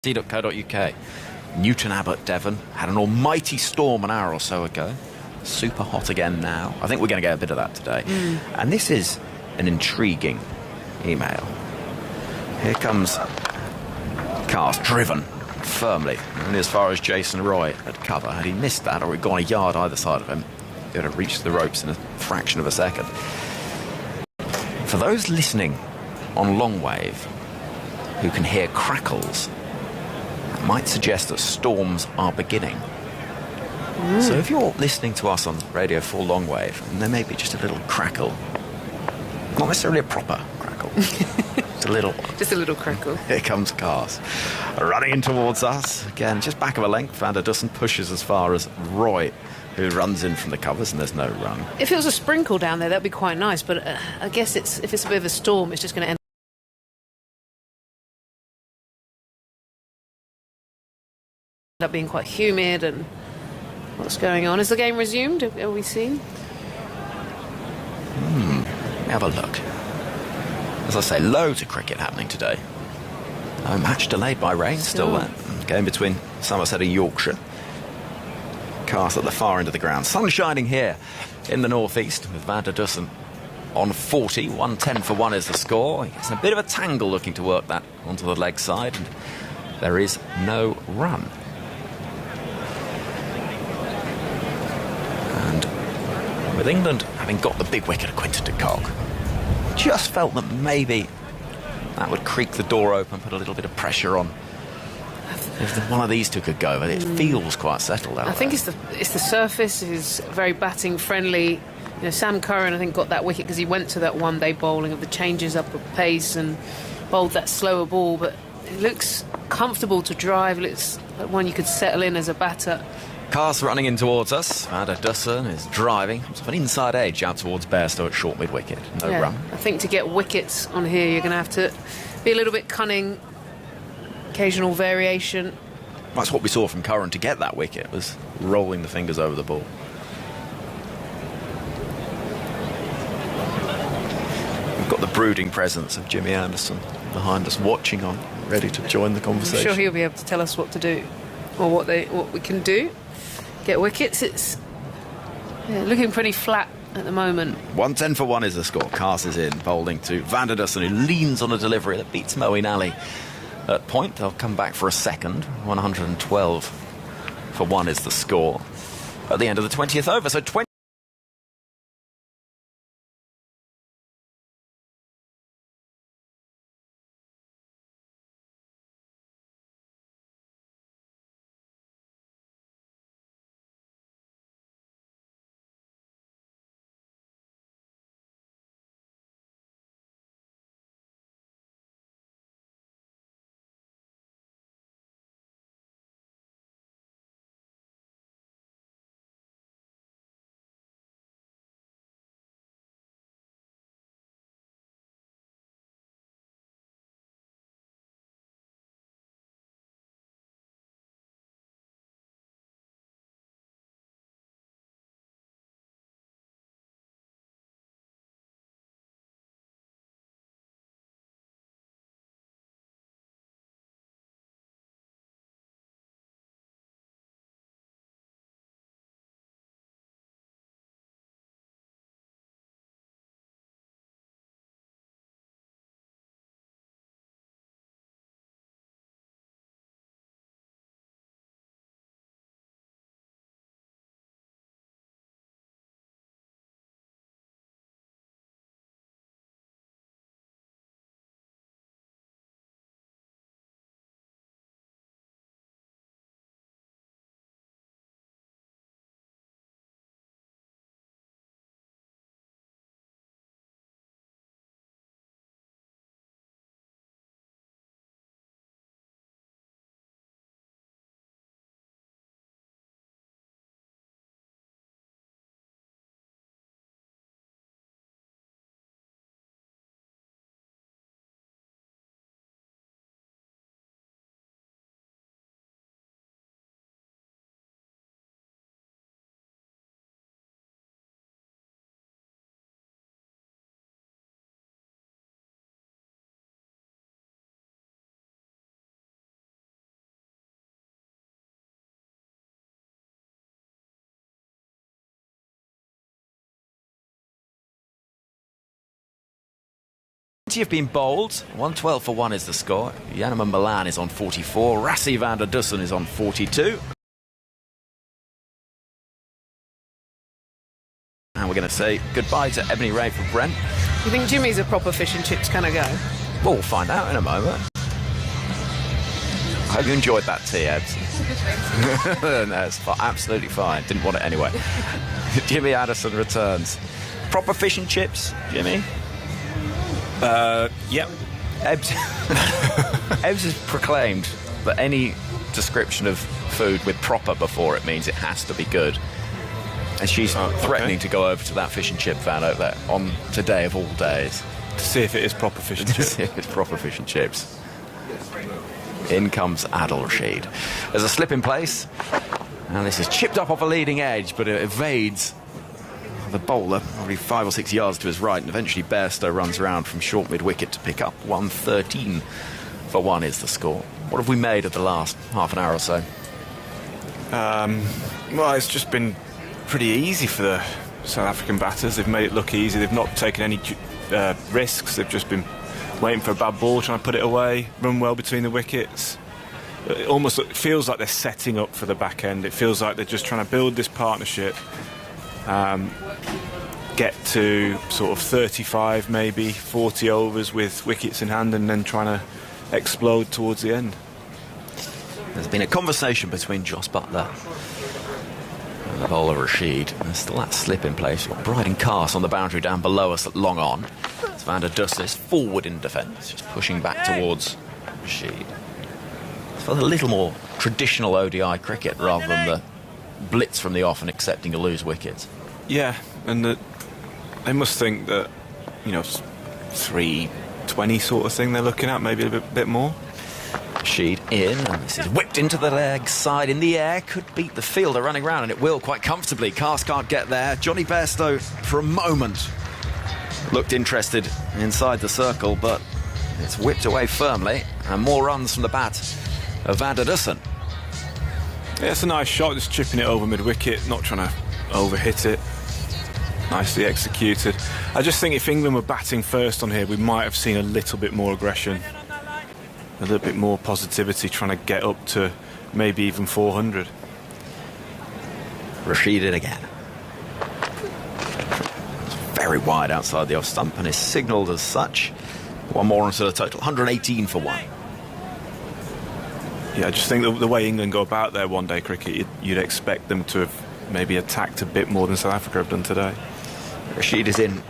Phehlukwayo.co.uk. Newton Abbot, Devon, had an almighty storm an hour or so ago. Super hot again now. I think we're going to get a bit of that today. And this is an intriguing email. Here comes Carse, driven firmly, only as far as Jason Roy at cover. Had he missed that or had gone a yard either side of him, he would have reached the ropes in a fraction of a second. For those listening on long wave who can hear crackles, that might suggest that storms are beginning. So if you're listening to us on Radio 4 long wave and there may be just a little crackle, not necessarily a proper crackle, just a little crackle. Here comes Carse, running in towards us. Again, just back of a length. Van der Dussen pushes as far as Roy, who runs in from the covers, and there's no run. If it was a sprinkle down there, that'd be quite nice, but I guess if it's a bit of a storm, it's just going to end up being quite humid. And what's going on? Is the game resumed? Are we seen? Have a look. As I say, loads of cricket happening today. No match delayed by rain, still there. Game between Somerset and Yorkshire. Carse at the far end of the ground. Sun shining here in the northeast with Van der Dussen on 40. 110 for 1 is the score. He gets a bit of a tangle looking to work that onto the leg side, and there is no run. And with England having got the big wicket of Quinton to Kock, just felt that maybe that would creak the door open, put a little bit of pressure on. If one of these two could go, but it feels quite settled out I think it's the surface is very batting friendly. You know, Sam Curran, I think, got that wicket because he went to that one-day bowling of the changes up of pace and bowled that slower ball. But it looks comfortable to drive. It looks like one you could settle in as a batter. Carse running in towards us. Van der Dussen is driving. Comes off an inside edge out towards Bairstow at short mid-wicket. No run. I think to get wickets on here, you're going to have to be a little bit cunning. Occasional variation. That's what we saw from Curran to get that wicket, was rolling the fingers over the ball. We've got the brooding presence of Jimmy Anderson behind us, watching on, ready to join the conversation. I'm sure he'll be able to tell us what to do, or what we can do. Get wickets. It's looking pretty flat at the moment. 110 for 1 is the score. Carse is in, bowling to Van der Dussen, who leans on a delivery that beats Moeen Ali. At point, they'll come back for a second. 112 for 1 is the score at the end of the 20th over. So 20 Have been bowled. 112 for 1 is the score. Janneman Malan is on 44. Rassie van der Dussen is on 42. And we're going to say goodbye to Ebony Ray for Brent. You think Jimmy's a proper fish and chips kind of guy? Well, we'll find out in a moment. I hope you enjoyed that tea, Ebs. No, it's absolutely fine. Didn't want it anyway. Jimmy Addison returns. Proper fish and chips, Jimmy? Yep. Ebs has proclaimed that any description of food with proper before it means it has to be good. And she's threatening to go over to that fish and chip van over there on today of all days. To see if it is proper fish and chips. To see if it's proper fish and chips. In comes Adil Rashid. There's a slip in place. And this is chipped up off a leading edge, but it evades the bowler, probably 5 or 6 yards to his right, and eventually Bairstow runs around from short mid-wicket to pick up 113 for 1 is the score. What have we made of the last half an hour or so? Well, it's just been pretty easy for the South African batters. They've made it look easy. They've not taken any risks. They've just been waiting for a bad ball, trying to put it away, run well between the wickets. It feels like they're setting up for the back end. It feels like they're just trying to build this partnership, get to sort of 35, maybe 40 overs with wickets in hand, and then trying to explode towards the end. There's been a conversation between Jos Buttler and the bowler Rashid. There's still that slip in place. You've got Brydon Carse on the boundary down below us at long on. It's Van der Dussen is forward in defence, just pushing back towards Rashid. It's felt a little more traditional ODI cricket rather than the blitz from the off and accepting to lose wickets. Yeah, and they must think that, 320 sort of thing they're looking at, maybe a bit more. Rashid in, and this is whipped into the leg side in the air. Could beat the fielder running round, and it will quite comfortably. Carse can't get there. Jonny Bairstow, for a moment, looked interested inside the circle, but it's whipped away firmly, and more runs from the bat of Van der Dussen. Yeah, it's a nice shot, just chipping it over mid-wicket, not trying to overhit it. Nicely executed. I just think if England were batting first on here, we might have seen a little bit more aggression, a little bit more positivity, trying to get up to maybe even 400. Rashid in again. It's very wide outside the off stump and is signalled as such. One more onto the total, 118 for 1. Yeah, I just think the way England go about their one-day cricket, you'd expect them to have maybe attacked a bit more than South Africa have done today. Rashid is in.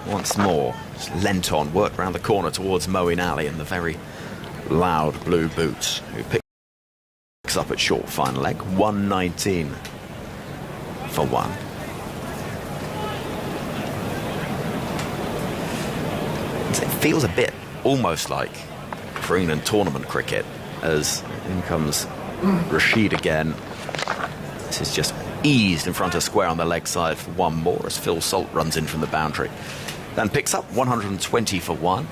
Once more, just leant on, worked round the corner towards Moeen Ali in the very loud blue boots, who picks up at short final leg, 119 for 1. It feels a bit almost like for England tournament cricket, as in comes Rashid again. This is just eased in front of square on the leg side for one more as Phil Salt runs in from the boundary. Then picks up 120 for 1.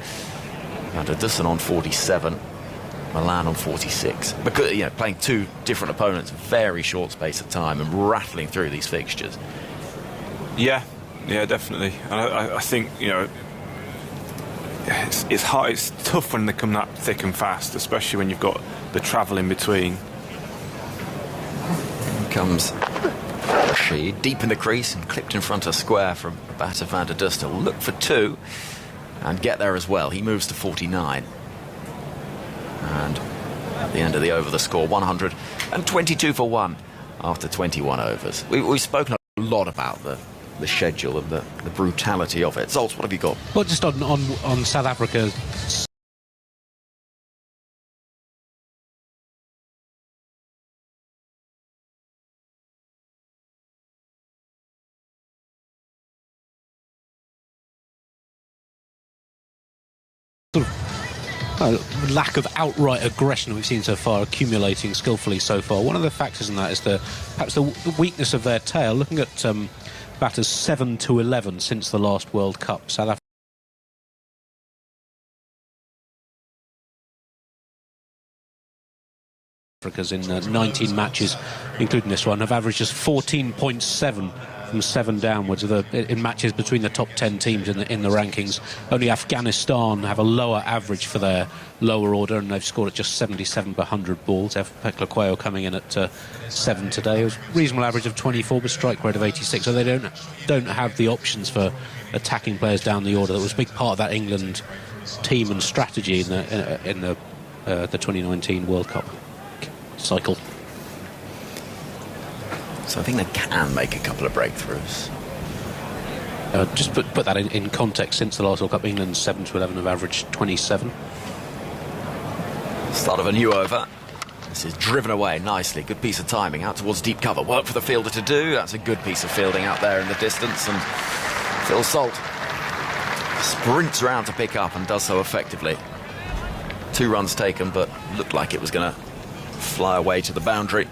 Van der Dussen on 47. Malan on 46. Because, you know, playing two different opponents, very short space of time, and rattling through these fixtures. Yeah, definitely. And I think, you know, it's hard. It's tough when they come that thick and fast, especially when you've got the travel in between. Here comes Rassie, deep in the crease and clipped in front of square from batter van der Dussen. Will look for two and get there as well. He moves to 49. And at the end of the over, the score 122 for 1 after 21 overs. We've spoken a lot about the schedule and the brutality of it. Zoltz, what have you got? Well, just on South Africa. Lack of outright aggression we've seen so far, accumulating skillfully so far. One of the factors in that is perhaps the weakness of their tail. Looking at batters 7 to 11 since the last World Cup, South Africa's in 19 matches, including this one, have averaged just 14.7 from 7 downwards in matches between the top 10 teams in the rankings. Only Afghanistan have a lower average for their lower order, and they've scored at just 77 per 100 balls. Phehlukwayo coming in at 7 today. It was a reasonable average of 24, but strike rate of 86. So they don't have the options for attacking players down the order. That was a big part of that England team and strategy in the 2019 World Cup cycle. So I think they can make a couple of breakthroughs. Just put that in context. Since the last World Cup, England 7 to 11 have averaged 27. Start of a new over. This is driven away nicely. Good piece of timing out towards deep cover. Work for the fielder to do. That's a good piece of fielding out there in the distance. And Phil Salt sprints around to pick up and does so effectively. 2 runs taken, but looked like it was going to fly away to the boundary.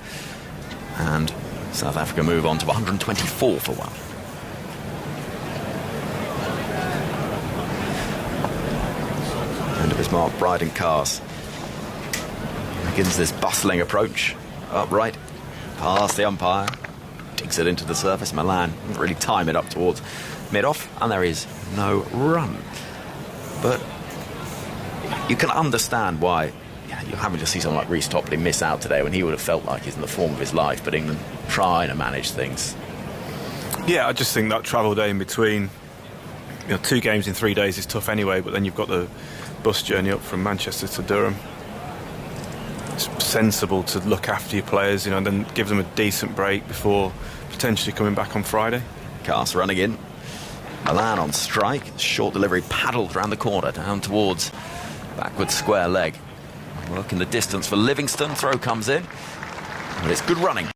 And South Africa move on to 124 for 1. End of his mark, Brydon Carse. Begins this bustling approach. Upright, past the umpire. Digs it into the surface. Malan didn't really time it up towards mid-off, and there is no run. But you can understand why you're having to see someone like Reece Topley miss out today when he would have felt like he's in the form of his life, but England trying to manage things. Yeah, I just think that travel day in between, 2 games in 3 days is tough anyway, but then you've got the bus journey up from Manchester to Durham. It's sensible to look after your players, and then give them a decent break before potentially coming back on Friday. Carse running in. Malan on strike. Short delivery paddled round the corner down towards backward square leg. Work in the distance for Livingstone. Throw comes in. But it's good running.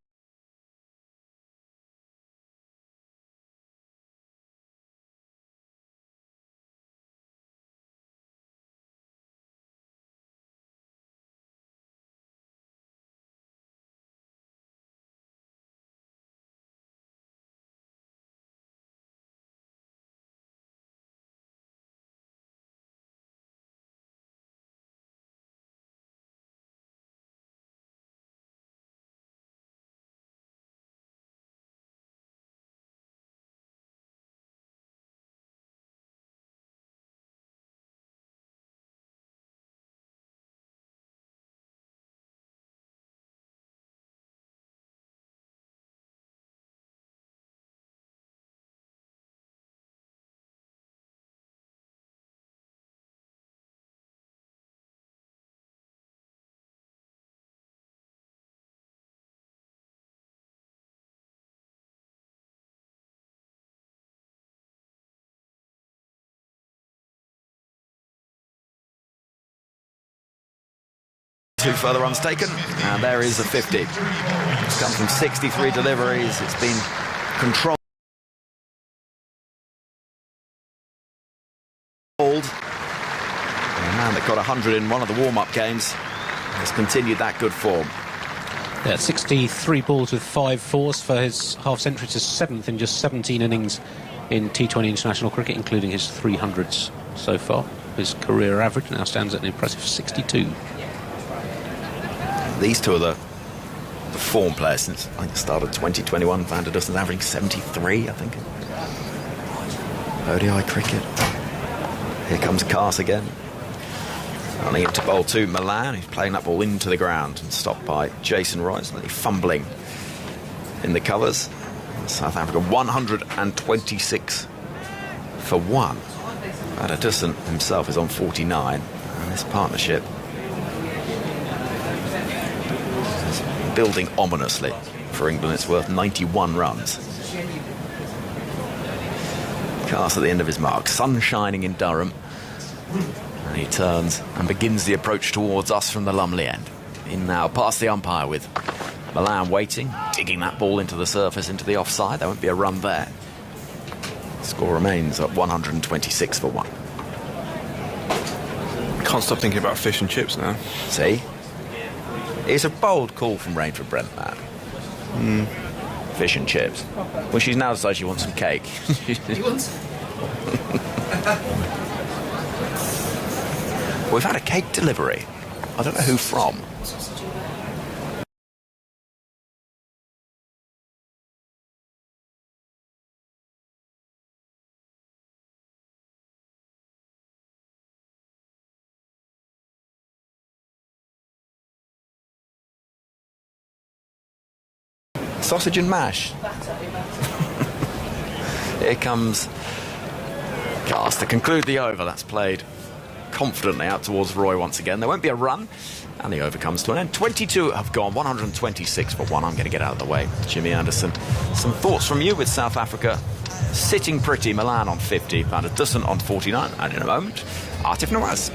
Two further runs taken, and there is a 50. It's come from 63 deliveries. It's been controlled. The man that got 100 in one of the warm-up games has continued that good form. Yeah, 63 balls with 5 fours for his half-century to 7th in just 17 innings in T20 international cricket, including his 300s so far. His career average now stands at an impressive 62. These two are the form players since I think the start of 2021. Van der Dussen's averaging 73, I think. ODI cricket. Here comes Carse again. Running into bowl 2, Malan, who's playing that ball into the ground and stopped by Jason Royce, fumbling in the covers. South Africa 126 for 1. Van der Dussen himself is on 49, and this partnership is building ominously for England. It's worth 91 runs. Carse at the end of his mark, sun shining in Durham, and he turns and begins the approach towards us from the Lumley end. In now past the umpire with Malan waiting, digging that ball into the surface, into the offside. There won't be a run there. Score remains at 126 for 1. Can't stop thinking about fish and chips now. See? It's a bold call from Rainford Brent, that. Fish and chips. Well, she's now decided she wants some cake. He wants. We've had a cake delivery. I don't know who from. Sausage and mash. Here comes Carse to conclude the over. That's played confidently out towards Roy once again. There won't be a run, and the over comes to an end. 22 have gone, 126 for 1. I'm going to get out of the way. Jimmy Anderson, some thoughts from you with South Africa sitting pretty. Malan on 50, Van der Dussen on 49, and in a moment, Atif Nawaz.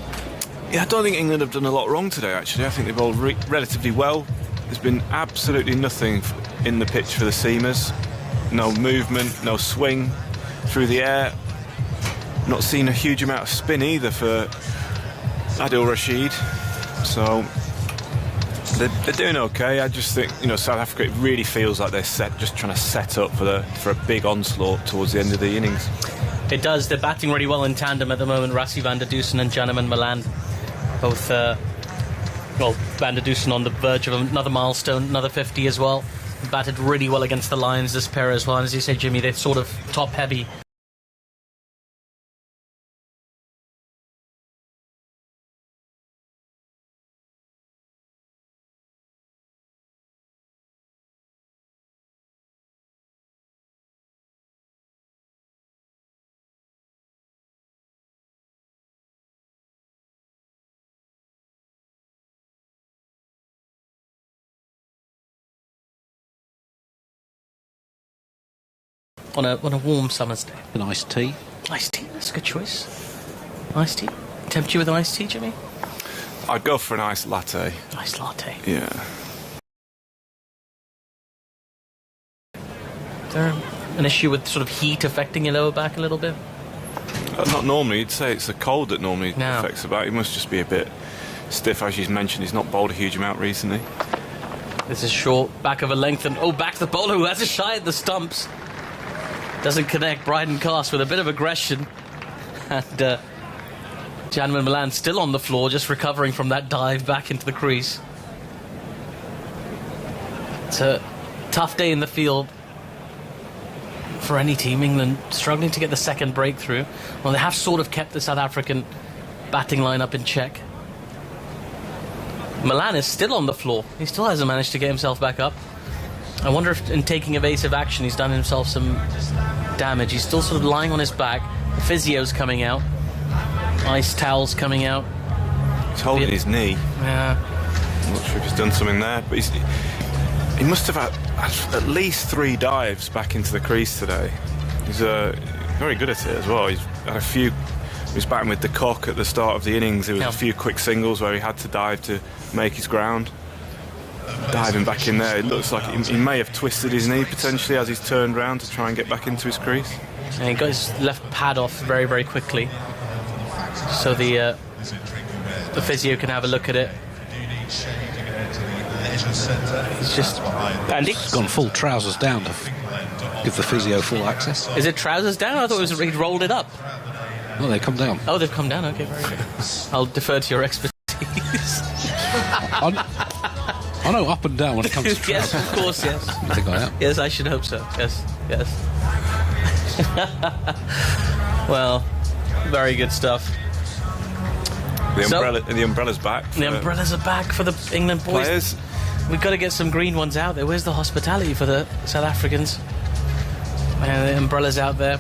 Yeah, I don't think England have done a lot wrong today, actually. I think they've bowled relatively well. There's been absolutely nothing in the pitch for the seamers. No movement, no swing through the air. Not seen a huge amount of spin either for Adil Rashid. So they're doing okay. I just think, South Africa, it really feels like they're just trying to set up for a big onslaught towards the end of the innings. It does. They're batting really well in tandem at the moment. Rassie, Van der Dussen and Janneman Malan. Both, Van der Dussen on the verge of another milestone, another 50 as well. Batted really well against the Lions, this pair as well. And as you say, Jimmy, they're sort of top-heavy. On a warm summer's day. An iced tea. Iced tea, that's a good choice. Iced tea. Tempt you with an iced tea, Jimmy? I'd go for an iced latte. Iced latte. Yeah. Is there an issue with sort of heat affecting your lower back a little bit? Not normally. You'd say it's the cold that normally No. affects the back. He must just be a bit stiff, as you've mentioned. He's not bowled a huge amount recently. This is short, back of a length, and back to the bowler who has a shy at the stumps. Doesn't connect. Brydon Carse with a bit of aggression. And Janneman Malan still on the floor, just recovering from that dive back into the crease. It's a tough day in the field for any team. England struggling to get the second breakthrough. Well, they have sort of kept the South African batting lineup in check. Malan is still on the floor. He still hasn't managed to get himself back up. I wonder if in taking evasive action he's done himself some damage. He's still sort of lying on his back. The physio's coming out. Ice towels coming out. He's holding his knee. Yeah. I'm not sure if he's done something there, but he must have had at least 3 dives back into the crease today. He's very good at it as well. He's had a few. He was batting with the Kock at the start of the innings. There was a few quick singles where he had to dive to make his ground. Diving back in there, it looks like he may have twisted his knee potentially as he's turned round to try and get back into his crease. And he got his left pad off very, very quickly, so the physio can have a look at it. He's just Andy. He's gone full trousers down to give the physio full access. Is it trousers down? I thought he'd rolled it up. Oh, they come down. Oh, they've come down. Okay, very good. I'll defer to your expertise. Oh no, up and down when it comes to Yes, trout. of course, yes. I think I am. Yes, I should hope so. Yes. Well, very good stuff. The umbrella's back. The umbrellas are back for the England boys. Players. We've got to get some green ones out there. Where's the hospitality for the South Africans? The umbrellas out there.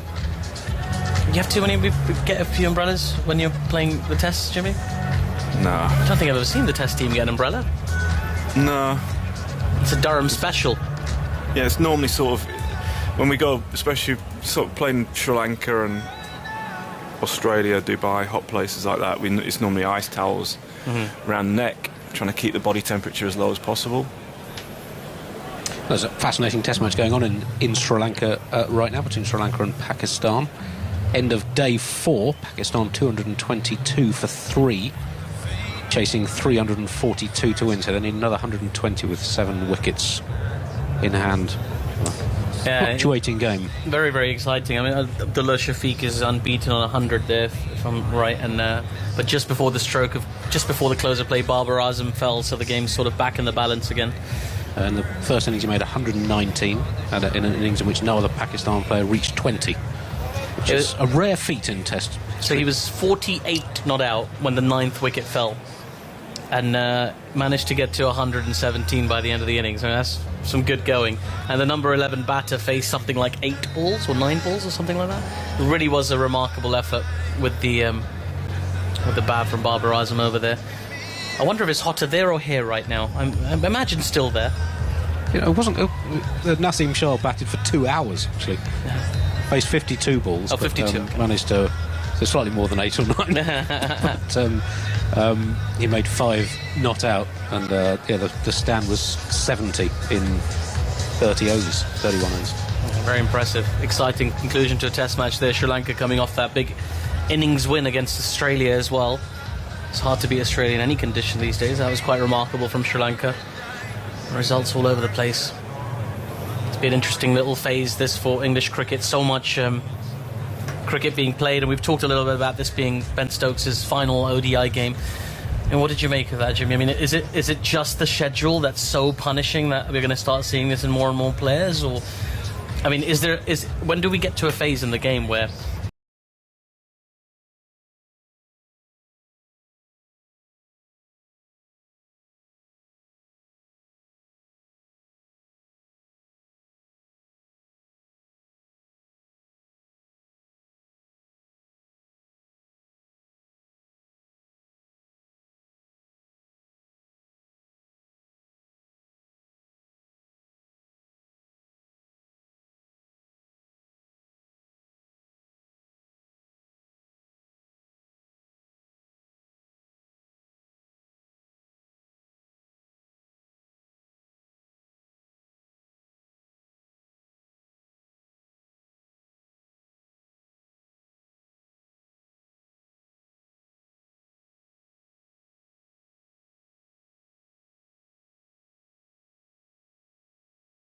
You have too many. We get a few umbrellas when you're playing the tests, Jimmy? No. I don't think I've ever seen the test team get an umbrella. No. It's a Durham special. Yeah, it's normally sort of when we go, especially sort of playing Sri Lanka and Australia, Dubai, hot places like that. It's normally ice towels around the neck, trying to keep the body temperature as low as possible. There's a fascinating test match going on in Sri Lanka right now between Sri Lanka and Pakistan. End of day 4, Pakistan 222 for 3, chasing 342 to win, so they need another 120 with 7 wickets in hand. Fluctuating game. Very, very exciting. I mean, Abdullah Shafiq is unbeaten on 100 there, if I'm right. And but just before the close of play, Babar Azam fell, so the game's sort of back in the balance again. In the first innings, he made 119, in an innings in which no other Pakistan player reached 20, which is a rare feat in Test. So he was 48 not out when the 9th wicket fell, and managed to get to 117 by the end of the innings. I mean, that's some good going. And the number 11 batter faced something like 8 balls or 9 balls or something like that. It really was a remarkable effort with the bat from Babar Azam over there. I wonder if it's hotter there or here right now. I imagine still there. You know, it wasn't. Naseem Shah batted for 2 hours actually. Faced 52 balls. Oh, 52. But, managed to. So slightly more than 8 or 9. But he made 5 not out, and the stand was 70 in 31 overs. Very impressive. Exciting conclusion to a test match there. Sri Lanka coming off that big innings win against Australia as well. It's hard to beat Australia in any condition these days. That was quite remarkable from Sri Lanka. Results all over the place. It's been an interesting little phase this for English cricket. So much cricket being played, and we've talked a little bit about this being Ben Stokes' final ODI game. And what did you make of that, Jimmy? I mean, is it just the schedule that's so punishing that we're going to start seeing this in more and more players? Or, I mean, when do we get to a phase in the game where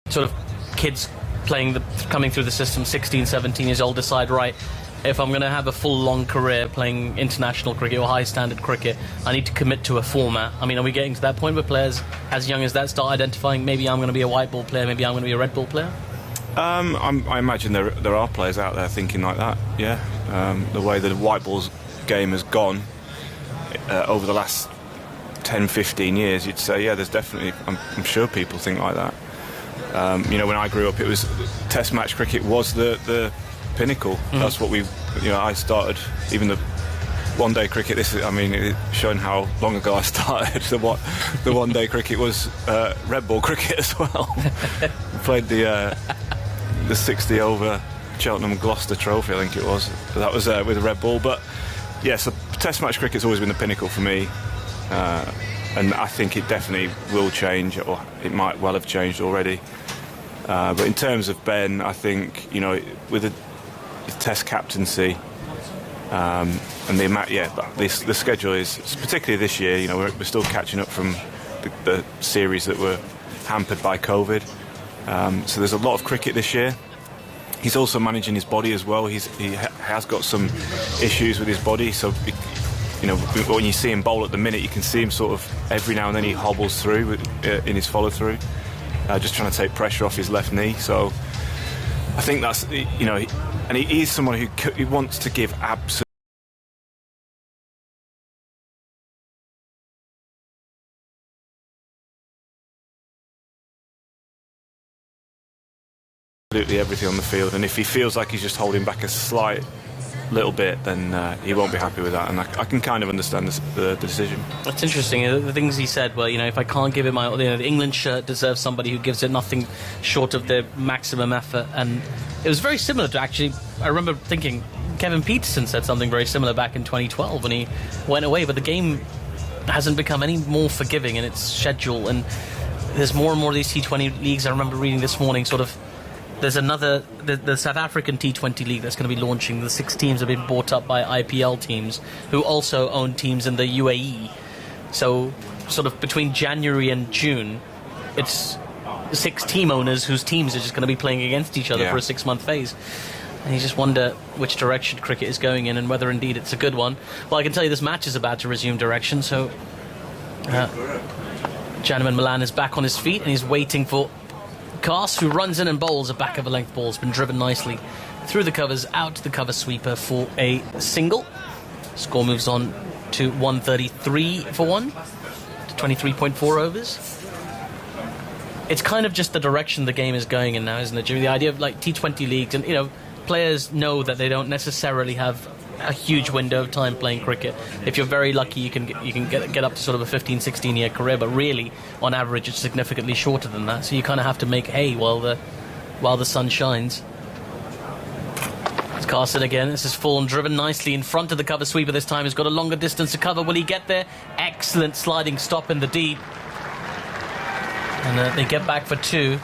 sort of kids coming through the system, 16, 17 years old, decide, right, if I'm going to have a full long career playing international cricket or high standard cricket, I need to commit to a format. I mean, are we getting to that point where players as young as that start identifying, maybe I'm going to be a white ball player, maybe I'm going to be a red ball player? I imagine there are players out there thinking like that, yeah. The way the white balls game has gone over the last 10, 15 years, you'd say, yeah, there's definitely, I'm sure people think like that. When I grew up, it was Test match cricket was the pinnacle. That's what I started. Even the one-day cricket. Showing how long ago I started. The one-day cricket was red ball cricket as well. Played the 60-over Cheltenham Gloucester Trophy, I think it was. That was with a red ball. But yes, Test match cricket's always been the pinnacle for me. And I think it definitely will change, or it might well have changed already. But in terms of Ben, I think, with the Test captaincy and the amount, the schedule is, particularly this year, we're still catching up from the series that were hampered by COVID. So there's a lot of cricket this year. He's also managing his body as well. He has got some issues with his body, so when you see him bowl at the minute, you can see him sort of every now and then he hobbles through in his follow through, just trying to take pressure off his left knee. So I think that's and he is someone who wants to give absolutely everything on the field, and if he feels like he's just holding back a slight little bit, then he won't be happy with that, and I can kind of understand the decision. That's interesting. The things he said were, if I can't give it my, the England shirt deserves somebody who gives it nothing short of their maximum effort, and it was very similar to, actually, I remember thinking Kevin Peterson said something very similar back in 2012 when he went away, but the game hasn't become any more forgiving in its schedule, and there's more and more of these T20 leagues. I remember reading this morning, sort of, there's the South African T20 league that's going to be launching. The 6 teams have been bought up by IPL teams who also own teams in the UAE. So sort of between January and June, it's 6 team owners whose teams are just going to be playing against each other for a 6-month phase. And you just wonder which direction cricket is going in and whether indeed it's a good one. Well, I can tell you this match is about to resume direction, so Janneman Malan is back on his feet and he's waiting for Carse, who runs in and bowls a back of a length ball. Has been driven nicely through the covers, out to the cover sweeper for a single. Score moves on to 133 for 1, to 23.4 overs. It's kind of just the direction the game is going in now, isn't it, Jimmy? The idea of like T20 leagues, and players know that they don't necessarily have a huge window of time playing cricket. If you're very lucky, you can get up to sort of a 15, 16 year career, but really on average it's significantly shorter than that, so you kind of have to make hay while the sun shines. It's Carson again. This is full and driven nicely in front of the cover sweeper this time. He's got a longer distance to cover. Will he get there? Excellent sliding stop in the deep, and they get back for 2.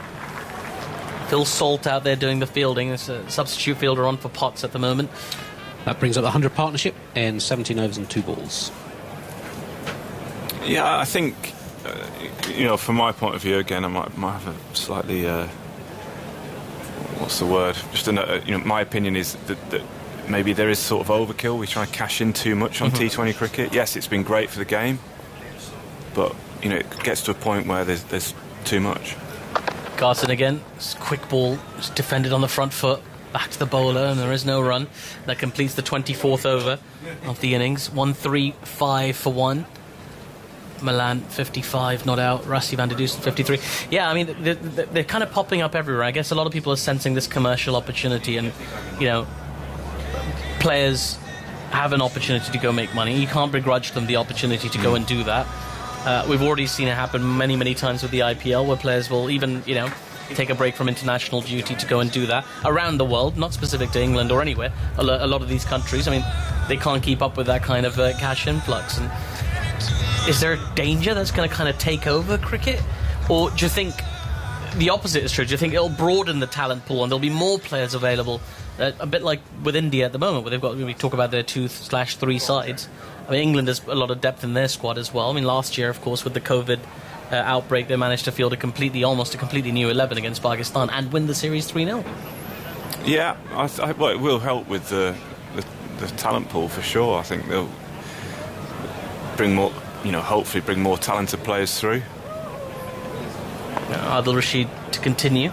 Phil Salt out there doing the fielding. There's a substitute fielder on for Potts at the moment. That brings up the 100 partnership in 17 overs and 2 balls. Yeah, I think, from my point of view, again, I might have a slightly, what's the word? Just, my opinion is that maybe there is sort of overkill. We try to cash in too much on T20 cricket. Yes, it's been great for the game, but, it gets to a point where there's too much. Carson again, quick ball, defended on the front foot. Back to the bowler, and there is no run. That completes the 24th over of the innings. 135 for 1. Malan 55, not out. Rassie van der Dussen 53. Yeah, I mean, they're kind of popping up everywhere. I guess a lot of people are sensing this commercial opportunity, and players have an opportunity to go make money. You can't begrudge them the opportunity to go and do that. We've already seen it happen many, many times with the IPL, where players will even, take a break from international duty to go and do that around the world, not specific to England or anywhere. A lot of these countries, I mean, they can't keep up with that kind of cash influx. And is there a danger that's going to kind of take over cricket? Or do you think the opposite is true? Do you think it'll broaden the talent pool and there'll be more players available, a bit like with India at the moment, where they've got, we talk about their 2/3 sides. I mean, England has a lot of depth in their squad as well. I mean, last year, of course, with the COVID outbreak, they managed to field almost a completely new 11 against Pakistan and win the series 3-0. Yeah, well, it will help with the talent pool for sure. I think they'll bring more, hopefully bring more talented players through. Adil Rashid to continue,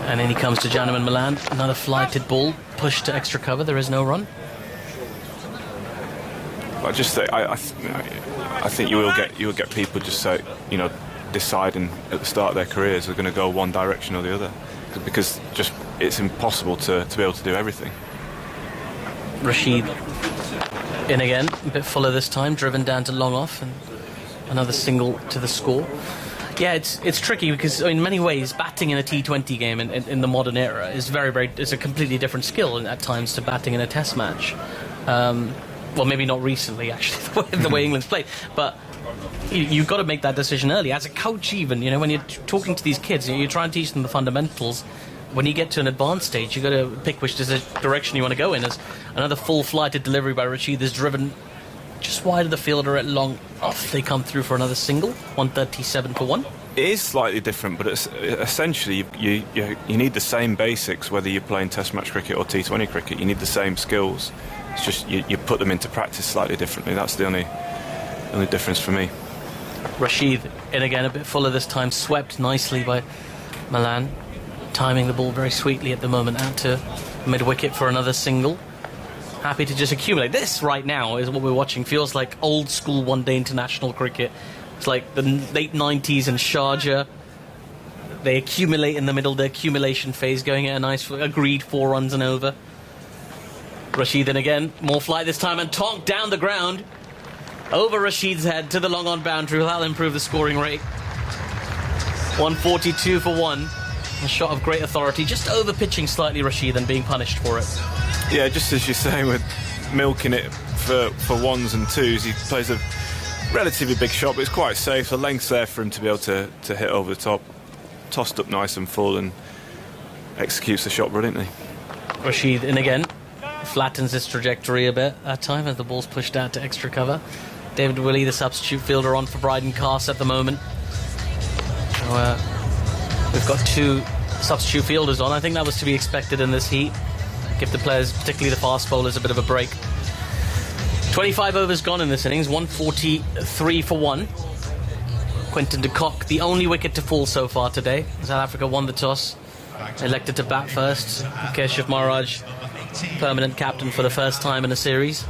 and then he comes to Janneman Malan. Another flighted ball, pushed to extra cover. There is no run. I just think I think you will get people just deciding at the start of their careers they're going to go one direction or the other, because just it's impossible to be able to do everything. Rashid in again, a bit fuller this time, driven down to long off, and another single to the score. Yeah, it's tricky because in many ways batting in a T20 game in the modern era is it's a completely different skill at times to batting in a Test match. Well, maybe not recently, actually, the way England's played. But you've got to make that decision early. As a coach, even, when you're talking to these kids, you're trying to teach them the fundamentals. When you get to an advanced stage, you've got to pick which direction you want to go in. As another full-flighted delivery by Rashid is driven just wide of the fielder at long off. They come through for another single, 137 for 1. It is slightly different, but it's essentially you need the same basics whether you're playing Test match cricket or T20 cricket. You need the same skills. It's just you put them into practice slightly differently. That's the only difference for me. Rashid in again, a bit fuller this time, swept nicely by Malan, timing the ball very sweetly at the moment, out to mid-wicket for another single. Happy to just accumulate. This right now is what we're watching. Feels like old school one-day international cricket. It's like the late 90s in Sharjah. They accumulate in the middle, the accumulation phase, going at a nice agreed 4 runs and over. Rashid in again, more flight this time, and tonked down the ground over Rashid's head to the long on boundary. That'll improve the scoring rate. 142 for 1. A shot of great authority, just over pitching slightly Rashid and being punished for it. Yeah, just as you're saying, with milking it for ones and twos, he plays a relatively big shot, but it's quite safe. The length's there for him to be able to hit over the top. Tossed up nice and full and executes the shot brilliantly. Rashid in again, flattens his trajectory a bit that time as the ball's pushed out to extra cover. David Willey, the substitute fielder, on for Brydon Carse at the moment. So, we've got 2 substitute fielders on. I think that was to be expected in this heat. Give the players, particularly the fast bowlers, a bit of a break. 25 overs gone in this innings, 143 for 1. Quinton to Kock, the only wicket to fall so far today. South Africa won the toss, elected to bat first. Keshav Maharaj, permanent captain for the first time in a series,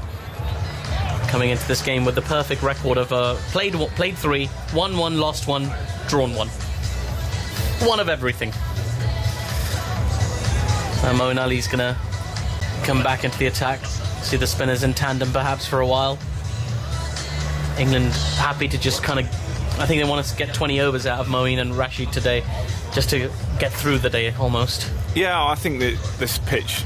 coming into this game with the perfect record of played 3, won 1, lost 1, drawn 1. One of everything. Moeen Ali's going to come back into the attack. See the spinners in tandem perhaps for a while. England happy to just kind of, I think they want us to get 20 overs out of Moeen and Rashid today, just to get through the day almost. Yeah, I think that this pitch,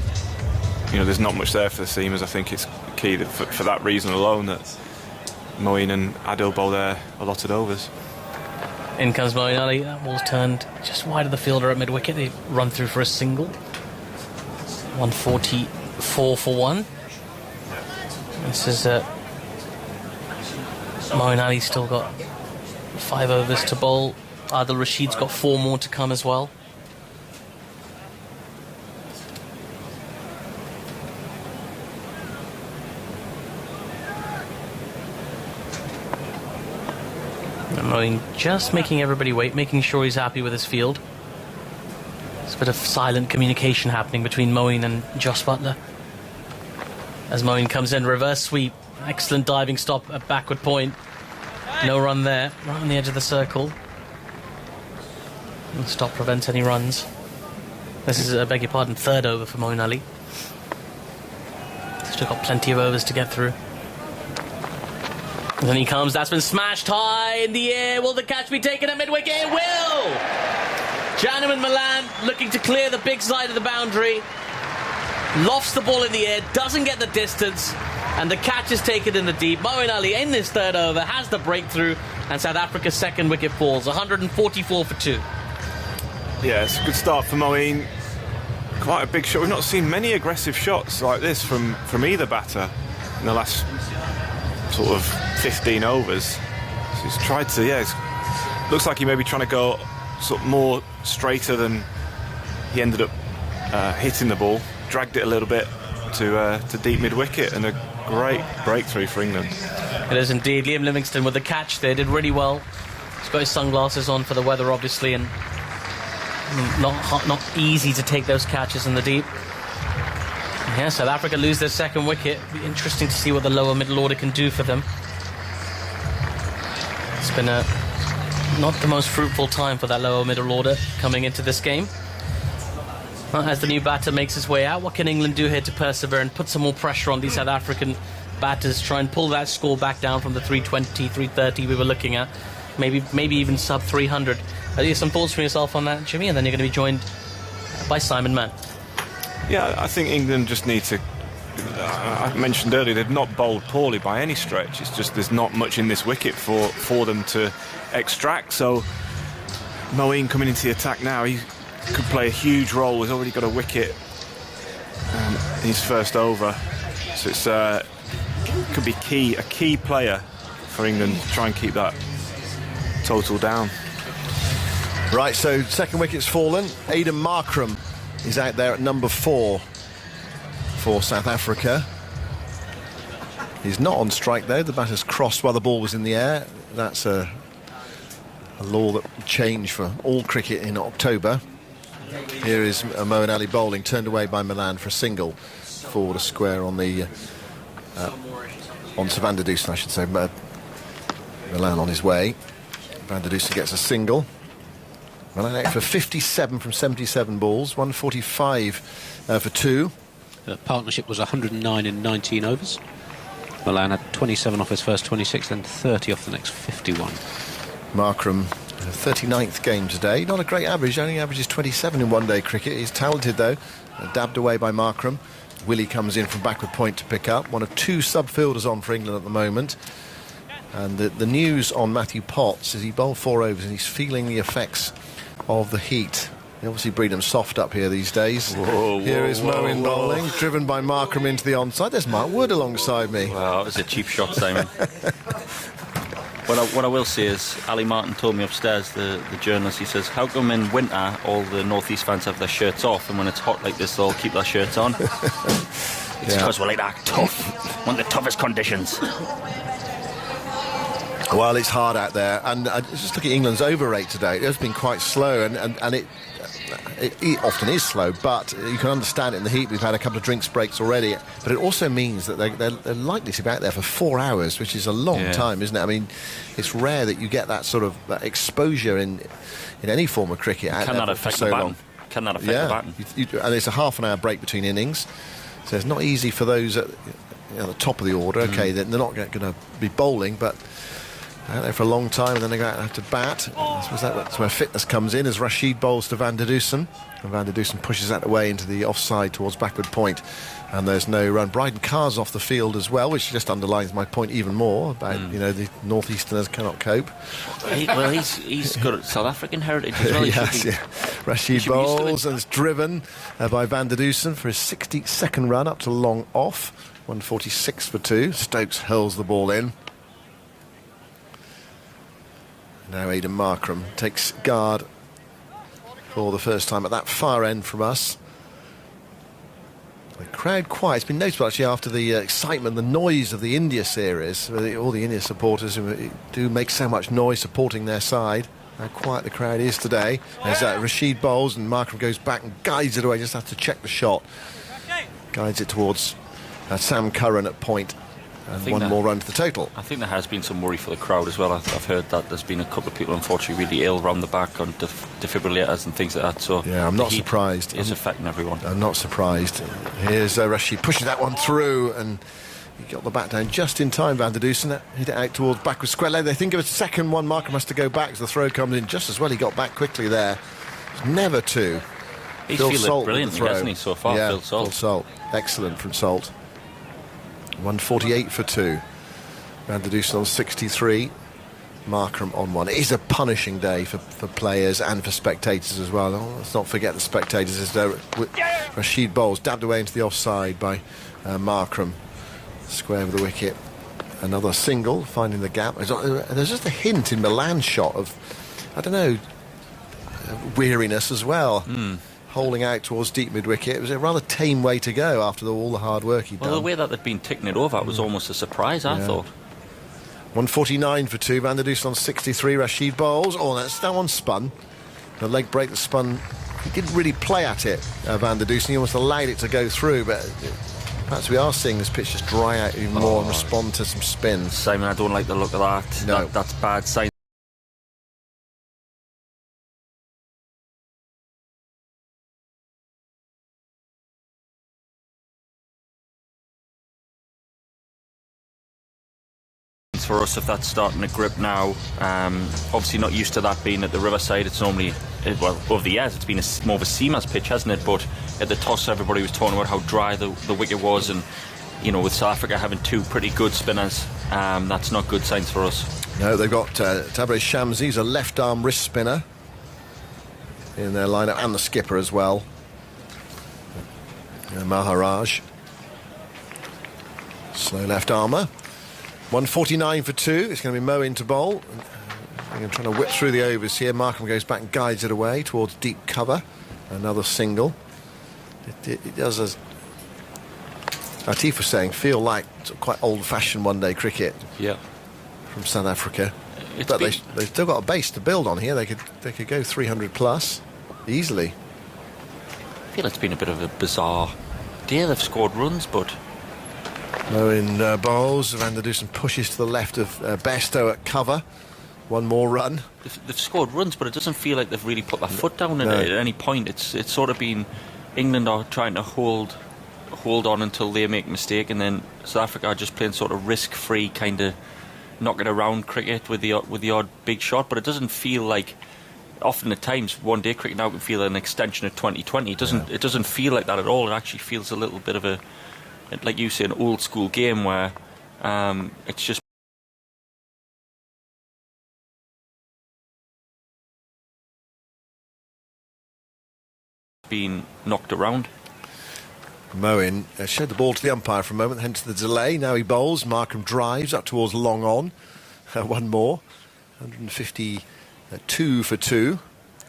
there's not much there for the seamers. I think it's key that for that reason alone that Moeen and Andile bowl their allotted overs. In comes Moeen Ali. That ball's turned just wide of the fielder at mid-wicket. They run through for a single. 144 for 1. This is Moeen Ali's still got 5 overs to bowl. Adil Rashid's got 4 more to come as well. Moeen just making everybody wait, making sure he's happy with his field. There's a bit of silent communication happening between Moeen and Jos Buttler. As Moeen comes in, reverse sweep, excellent diving stop at backward point. No run there, right on the edge of the circle. And stop prevents any runs. This is, I beg your pardon, 3rd over for Moeen Ali. Still got plenty of overs to get through. And then he comes, that's been smashed high in the air. Will the catch be taken at mid-wicket? It will! Janneman Malan looking to clear the big side of the boundary. Lofts the ball in the air, doesn't get the distance, and the catch is taken in the deep. Moeen Ali in this 3rd over has the breakthrough, and South Africa's 2nd wicket falls. 144 for 2. Yeah, it's a good start for Moeen. Quite a big shot. We've not seen many aggressive shots like this from either batter in the last sort of 15 overs. So he's tried to, looks like he may be trying to go sort of more straighter than he ended up hitting the ball. Dragged it a little bit to deep mid-wicket, and a great breakthrough for England. It is indeed. Liam Livingstone with the catch there, did really well. He's got his sunglasses on for the weather, obviously, and not easy to take those catches in the deep. Yeah, South Africa lose their 2nd wicket. It'll be interesting to see what the lower middle order can do for them. It's been not the most fruitful time for that lower middle order coming into this game. As the new batter makes his way out, what can England do here to persevere and put some more pressure on these South African batters, try and pull that score back down from the 320, 330 we were looking at, maybe even sub 300. Some thoughts from yourself on that, Jimmy, and then you're going to be joined by Simon Mann. Yeah, I think England just need to, I mentioned earlier, they've not bowled poorly by any stretch. It's just there's not much in this wicket for them to extract. So Moeen coming into the attack now, he could play a huge role. He's already got a wicket in his 1st over. So it's could be a key player for England to try and keep that total down. Right, so 2nd wicket's fallen. Aiden Markram is out there at number 4 for South Africa. He's not on strike though. The batter's crossed while the ball was in the air. That's a law that will change for all cricket in October. Here is Moeen Ali bowling, turned away by Malan for a single. Forward a square on the on to Van der Dussen, I should say. Malan on his way. Van der Dussen gets a single. Malan out for 57 from 77 balls, 145 for 2. The partnership was 109 in 19 overs. Malan had 27 off his first 26, then 30 off the next 51. Markram, 39th game today. Not a great average, only averages 27 in one-day cricket. He's talented though, dabbed away by Markram. Willey comes in from backward point to pick up. One of 2 sub-fielders on for England at the moment. And the news on Matthew Potts is he bowled 4 overs and he's feeling the effects of the heat. Obviously Brydon's soft up here these days. Here is Moeen bowling, driven by Markram into the onside. There's Mark Wood alongside me. Well, that was a cheap shot, Simon. What I will say is, Ali Martin told me upstairs, the journalist, he says, how come in winter all the North East fans have their shirts off, and when it's hot like this they'll keep their shirts on? It's because we're like that, tough. One of the toughest conditions. Well, it's hard out there, and just look at England's over rate today. It has been quite slow, and it often is slow, but you can understand it in the heat. We've had a couple of drinks breaks already, but it also means that they're likely to be out there for 4 hours, which is a long time, isn't it? I mean, it's rare that you get that sort of exposure in any form of cricket out there for so long. Can that affect the batting? And it's a half an hour break between innings, so it's not easy for those at the top of the order. Okay, they're not going to be bowling, but out there for a long time, and then they're going to have to bat. I suppose that's where fitness comes in, as Rashid bowls to Van der Dussen, and Van der Dussen pushes that away into the offside towards backward point, and there's no run. Brydon Carse off the field as well, which just underlines my point even more about the northeasterners cannot cope. He's got South African heritage as well. Rashid bowls and is driven by Van der Dussen for his 62nd run up to long off. 146 for 2. Stokes hurls the ball in. Now Aiden Markram takes guard for the first time at that far end from us. The crowd quiet. It's been noticeable actually after the excitement, the noise of the India series. All the India supporters who do make so much noise supporting their side. How quiet the crowd is today. There's Rashid bowls and Markram goes back and guides it away. Just have to check the shot. Guides it towards Sam Curran at point. And one more run to the total. I think there has been some worry for the crowd as well. I've heard that there's been a couple of people unfortunately really ill round the back on defibrillators and things like that. So yeah, I'm not surprised. It's affecting everyone. I'm not surprised. Here's Rassie pushing that one through, and he got the bat down just in time. Van der Dussen hit it out towards backward square leg. They think of a second one. Markram has to go back as the throw comes in just as well. He got back quickly there. It's never two. He's feeling brilliantly, hasn't he, so far? Yeah, Phil Salt. Excellent from Salt. 148 for 2. Van der Dussen on 63. Markram on 1. It is a punishing day for players and for spectators as well. Let's not forget the spectators. As Rashid bowls dabbed away into the offside by Markram. Square of the wicket. Another single, finding the gap. There's just a hint in Malan's shot of, I don't know, weariness as well. Holding out towards deep mid-wicket. It was a rather tame way to go after all the hard work he'd done. Well, the way that they'd been ticking it over was almost a surprise, I thought. 149 for 2. Van der Dussen on 63. Rashid bowls. Oh, that one spun. The leg break that spun. He didn't really play at it, Van der Dussen. He almost allowed it to go through, but perhaps we are seeing this pitch just dry out even more and respond to some spins. Simon, I don't like the look of that. No. That's bad sign. For us, if that's starting to grip now, obviously not used to that being at the riverside. It's normally, well, over the years it's been more of a seamer's pitch, hasn't it? But at the toss everybody was talking about how dry the wicket was, and with South Africa having 2 pretty good spinners, that's not good signs for us. No, they've got Tabraiz Shamsi's a left arm wrist spinner in their lineup, and the skipper as well, Maharaj, slow left armour. 149 for 2. It's going to be Moeen to bowl. I'm trying to whip through the overs here. Markram goes back and guides it away towards deep cover. Another single. It does Atif was saying, feel like sort of quite old-fashioned one-day cricket Yeah. from South Africa. It's But been- they've still got a base to build on here. They could go 300 plus easily. I feel it's been a bit of a bizarre day. They've scored runs, but Moeen bowls. Van der Dussen pushes to the left of Bairstow at cover. One more run. they've scored runs, but it doesn't feel like they've really put their foot down No. at any point. It's sort of been England are trying to hold on until they make a mistake, and then South Africa are just playing sort of risk-free kind of knocking around cricket with the odd big shot. But it doesn't feel like, often at times, one-day cricket now can feel an extension of 2020. It doesn't feel like that at all. It actually feels a little bit of a, like you say, an old-school game where it's just been knocked around. Moeen showed the ball to the umpire for a moment, hence the delay. Now he bowls. Markram drives up towards long on. One more. 152 for 2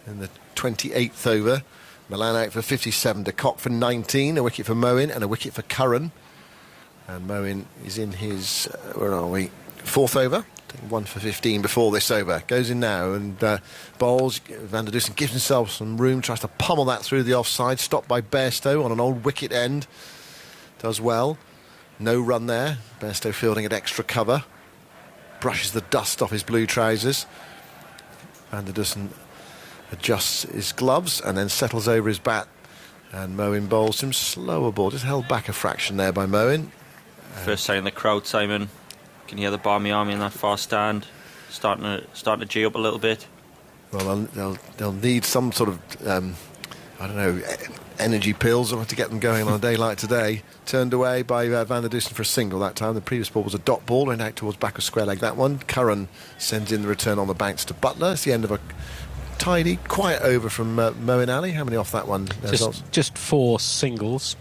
in the 28th over. Malan out for 57 to Kock for 19. A wicket for Moeen and a wicket for Curran. And Moeen is in his, where are we? 4th over. 1 for 15 before this over. Goes in now and bowls. Van der Dussen gives himself some room, tries to pummel that through the offside. Stopped by Bairstow on an old wicket end. Does well. No run there. Bairstow fielding at extra cover. Brushes the dust off his blue trousers. Van der Dussen adjusts his gloves and then settles over his bat. And Moeen bowls him slower ball. Just held back a fraction there by Moeen. First sign in the crowd, Simon. Can you hear the Barmy Army in that far stand starting to G up a little bit? Well, they'll need some sort of I don't know, energy pills or to get them going on a day like today. Turned away by Van der Dussen for a single that time. The previous ball was a dot ball, went out towards back of square leg. That one. Curran sends in the return on the bounce to Buttler. It's the end of a tidy, quiet over from Moeen Ali. How many off that one? Just 4 singles,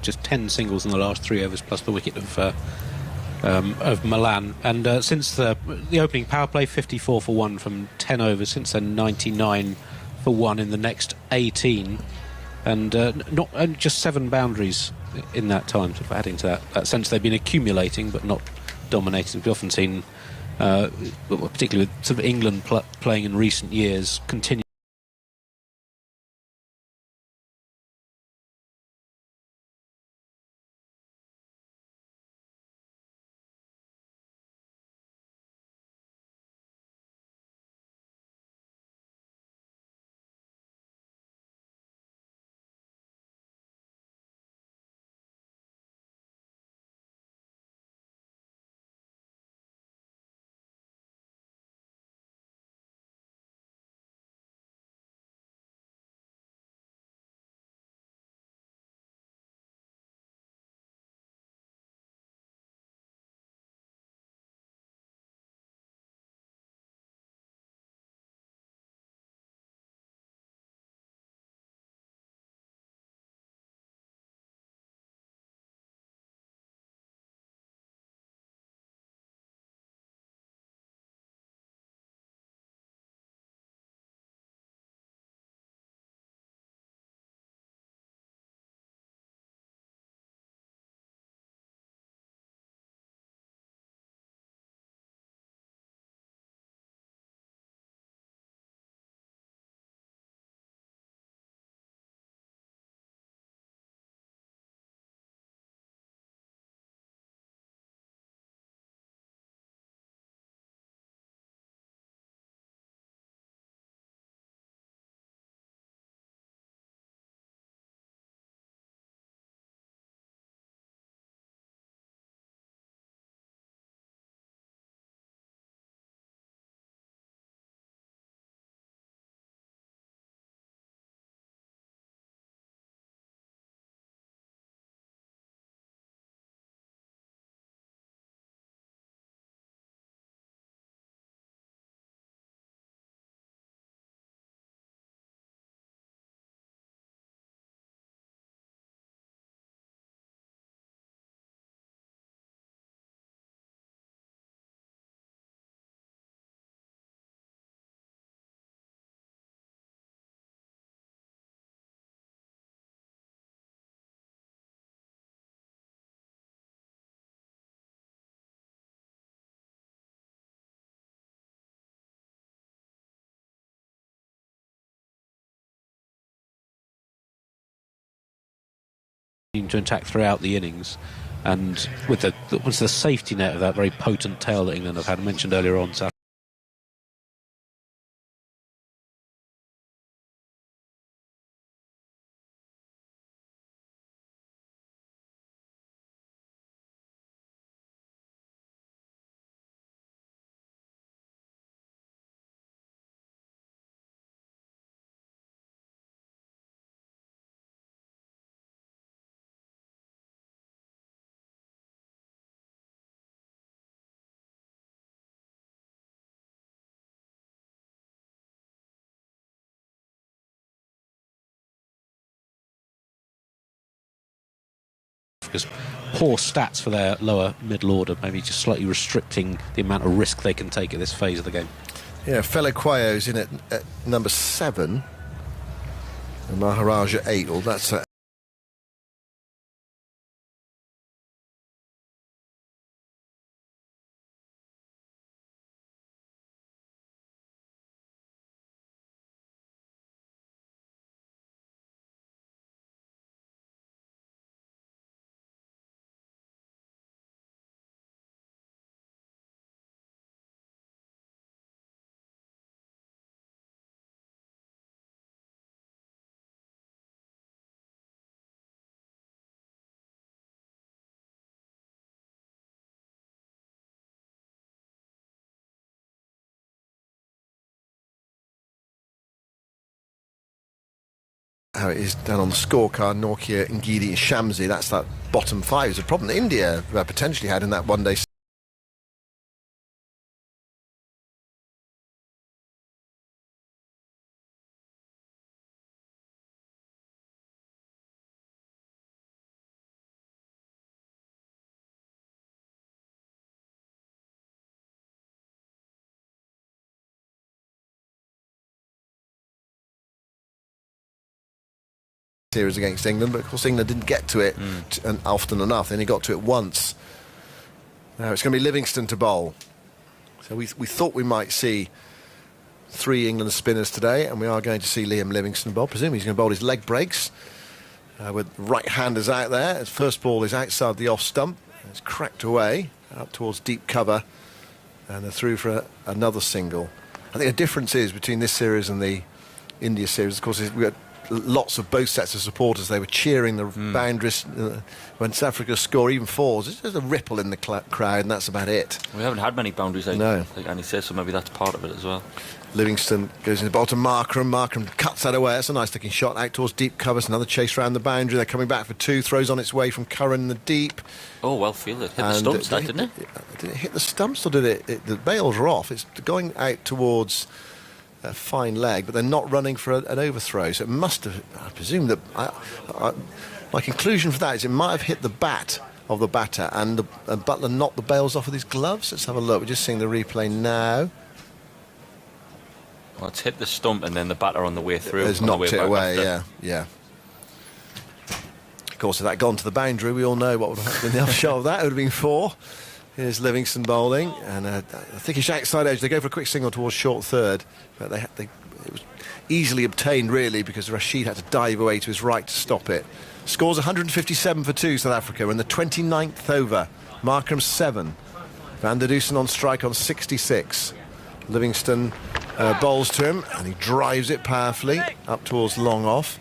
just 10 singles in the last 3 overs, plus the wicket of Malan. And since the opening power play, 54 for 1 from 10 overs. Since then, 99 for 1 in the next 18, and just 7 boundaries in that time. So adding to that sense, they've been accumulating but not dominating. We've often seen, particularly with sort of England playing in recent years, continue. to attack throughout the innings, and with the safety net of that very potent tail that England have had mentioned earlier on. So because poor stats for their lower middle order, maybe just slightly restricting the amount of risk they can take at this phase of the game. Yeah, Phehlukwayo's in at number 7 and Maharaj at 8. Well, that's how it is down on the scorecard. Nortje, Ngidi and Shamsi, that's that bottom 5. It's a problem that India potentially had in that one-day series against England, but of course England didn't get to it often enough. They only got to it once. Now it's going to be Livingstone to bowl. So we thought we might see 3 England spinners today, and we are going to see Liam Livingstone bowl. Presumably he's going to bowl his leg breaks with right-handers out there. His first ball is outside the off stump. It's cracked away up towards deep cover, and they're through for another single. I think the difference is between this series and the India series, of course, is we had lots of both sets of supporters. They were cheering the boundaries when South Africa score even 4s. It's just a ripple in the crowd, and that's about it. We haven't had many boundaries, no. Like Annie says, so maybe that's part of it as well. Livingstone goes in the bottom. Markram cuts that away. That's a nice looking shot out towards deep covers. Another chase round the boundary. They're coming back for 2. Throws on its way from Curran in the deep. Oh, well fielded. Hit the stumps, didn't it? Did it hit the stumps, or did it? The bails are off. It's going out towards a fine leg, but they're not running for an overthrow. So it must have, I presume that my conclusion for that is it might have hit the bat of the batter, and Buttler knocked the bails off with his gloves. Let's have a look. We're just seeing the replay now. Well, it's hit the stump, and then the batter on the way through has knocked it away. Yeah. Of course, if that gone to the boundary, we all know what would have happened in the offshot of that. It would have been 4. Here's Livingstone bowling, and a thickish outside edge. They go for a quick single towards short third, but it was easily obtained, really, because Rashid had to dive away to his right to stop it. Scores 157 for 2, South Africa, in the 29th over. Markram 7. Van der Dussen on strike on 66. Livingstone bowls to him, and he drives it powerfully up towards long off.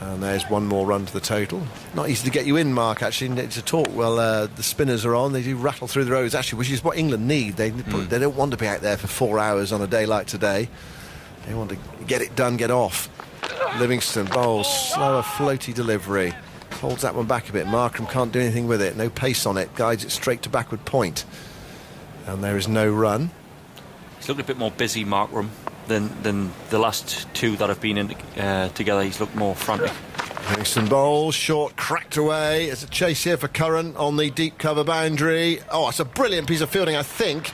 And there's one more run to the total. Not easy to get you in, Mark, actually, to talk. Well, the spinners are on. They do rattle through the roads, actually, which is what England need. They don't want to be out there for 4 hours on a day like today. They want to get it done, get off. Livingstone bowls, slower, floaty delivery. Holds that one back a bit. Markram can't do anything with it. No pace on it. Guides it straight to backward point. And there is no run. He's looked a bit more busy, Markram, than the last 2 that have been in together. He's looked more frantic. Livingstone bowls, short, cracked away. It's a chase here for Curran on the deep cover boundary. Oh, it's a brilliant piece of fielding, I think.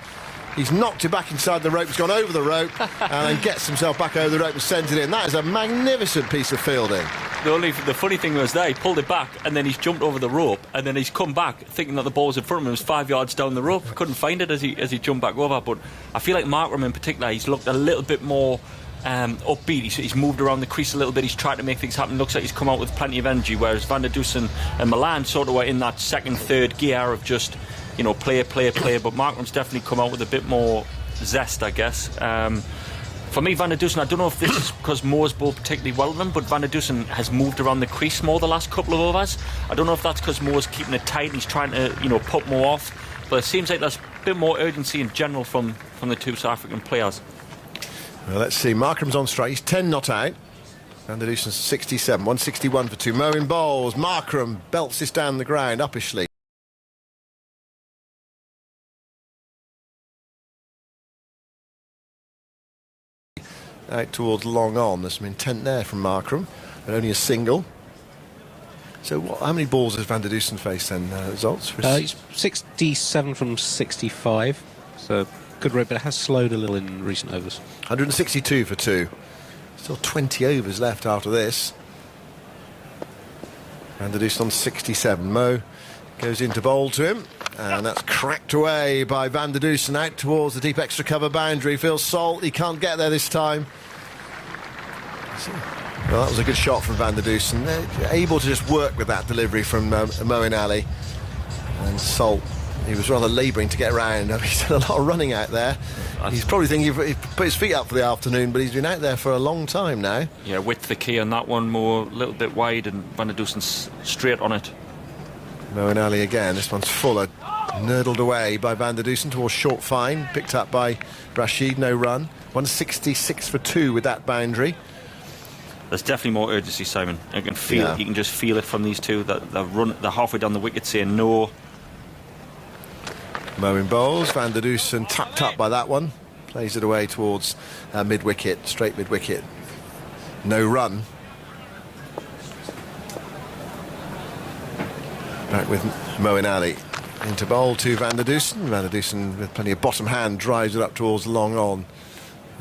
He's knocked it back inside the rope. He's gone over the rope and then gets himself back over the rope and sends it in. That is a magnificent piece of fielding. The funny thing was he pulled it back, and then he's jumped over the rope, and then he's come back thinking that the ball was in front of him. It was 5 yards down the rope. Couldn't find it as he jumped back over. But I feel like Markram in particular, he's looked a little bit more upbeat. He's moved around the crease a little bit. He's tried to make things happen. Looks like he's come out with plenty of energy, whereas Van der Dussen and Malan sort of were in that second, third gear of just, play. But Markram's definitely come out with a bit more zest, I guess. For me, Van der Dussen, I don't know if this is because Moore's bowled particularly well with him, but Van der Dussen has moved around the crease more the last couple of overs. I don't know if that's because Moore's keeping it tight and he's trying to, put more off. But it seems like there's a bit more urgency in general from the two South African players. Well, let's see. Markram's on strike. He's 10 not out. Van der Dussen's 67. 161 for 2. Moeen bowls. Markram belts this down the ground uppishly. Out towards long on. There's some intent there from Markram, but only a single. So how many balls has Van der Dussen faced then, results? He's 67 from 65, so good rate, but it has slowed a little in recent overs. 162 for 2. Still 20 overs left after this. Van der Dussen on 67. Mo goes into bowl to him, and that's cracked away by Van der Dussen out towards the deep extra cover boundary. Feels salt, he can't get there this time. Well, that was a good shot from Van der Dussen. They're able to just work with that delivery from Moeen Ali. And Salt, he was rather labouring to get around. He's done a lot of running out there. He's probably thinking he put his feet up for the afternoon, but he's been out there for a long time now. Yeah, width the key on that one, more a little bit wide, and Van der Dussen's straight on it. Moeen Ali again. This one's fuller. Nurdled away by Van der Dussen towards short fine. Picked up by Rashid, no run. 166 for 2 with that boundary. There's definitely more urgency, Simon. You can feel it. You can just feel it from these two. That they're halfway down the wicket saying no. Moeen bowls. Van der Dussen tucked up by that one. Plays it away towards mid-wicket, straight mid-wicket. No run. Back with Moeen Ali. Into bowl to Van der Dussen. Van der Dussen with plenty of bottom hand drives it up towards long on.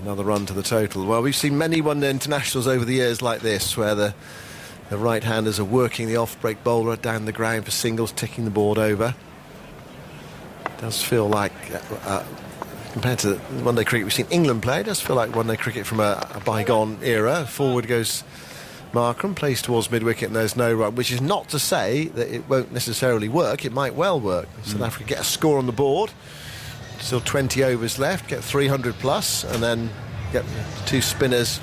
Another run to the total. Well, we've seen many one-day internationals over the years like this, where the right-handers are working the off-break bowler down the ground for singles, ticking the board over. It does feel like, compared to one-day cricket we've seen England play, it does feel like one-day cricket from a bygone era. Forward goes Markram, plays towards mid-wicket and there's no run, which is not to say that it won't necessarily work. It might well work. South Africa get a score on the board. Still 20 overs left, get 300 plus, and then get two spinners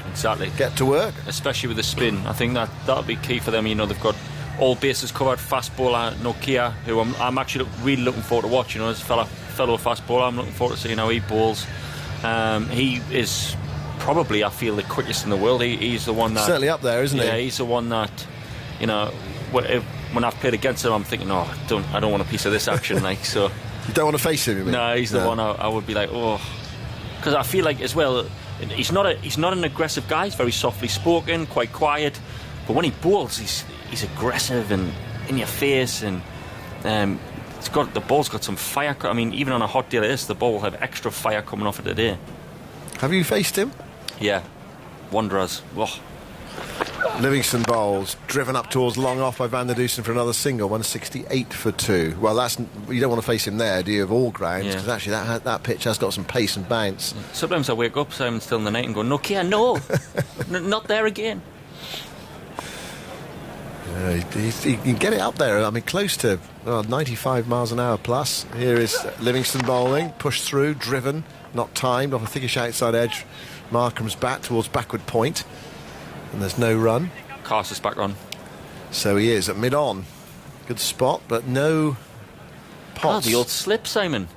get to work. Especially with the spin. I think that'll be key for them. They've got all bases covered. Fast bowler Nortje, who I'm actually really looking forward to watching. As a fellow fast bowler, I'm looking forward to seeing how he bowls. He is probably, I feel, the quickest in the world. He's the one that... Certainly up there, isn't he? Yeah, he's the one that, when I've played against him, I'm thinking, I don't want a piece of this action, so... You don't want to face him, you mean? No, he's the one I would be like, because I feel like as well, he's not an aggressive guy. He's very softly spoken, quite quiet, but when he bowls, he's aggressive and in your face, and the ball's got some fire. I mean, even on a hot day like this, the ball will have extra fire coming off it today. Have you faced him? Yeah, Wanderers. Livingstone bowls, driven up towards long off by Van der Dussen for another single, 168 for 2. Well, you don't want to face him there, do you, of all grounds? Because actually that pitch has got some pace and bounce. Sometimes I wake up, Simon, still in the night and go, Nokia, no, not there again. He can get it up there. I mean, close to 95 miles an hour plus. Here is Livingstone bowling, pushed through, driven, not timed, off a thickish outside edge. Markram's bat towards backward point. And there's no run. Carse is back on. So he is at mid-on. Good spot, but no pots. The old slip, Simon.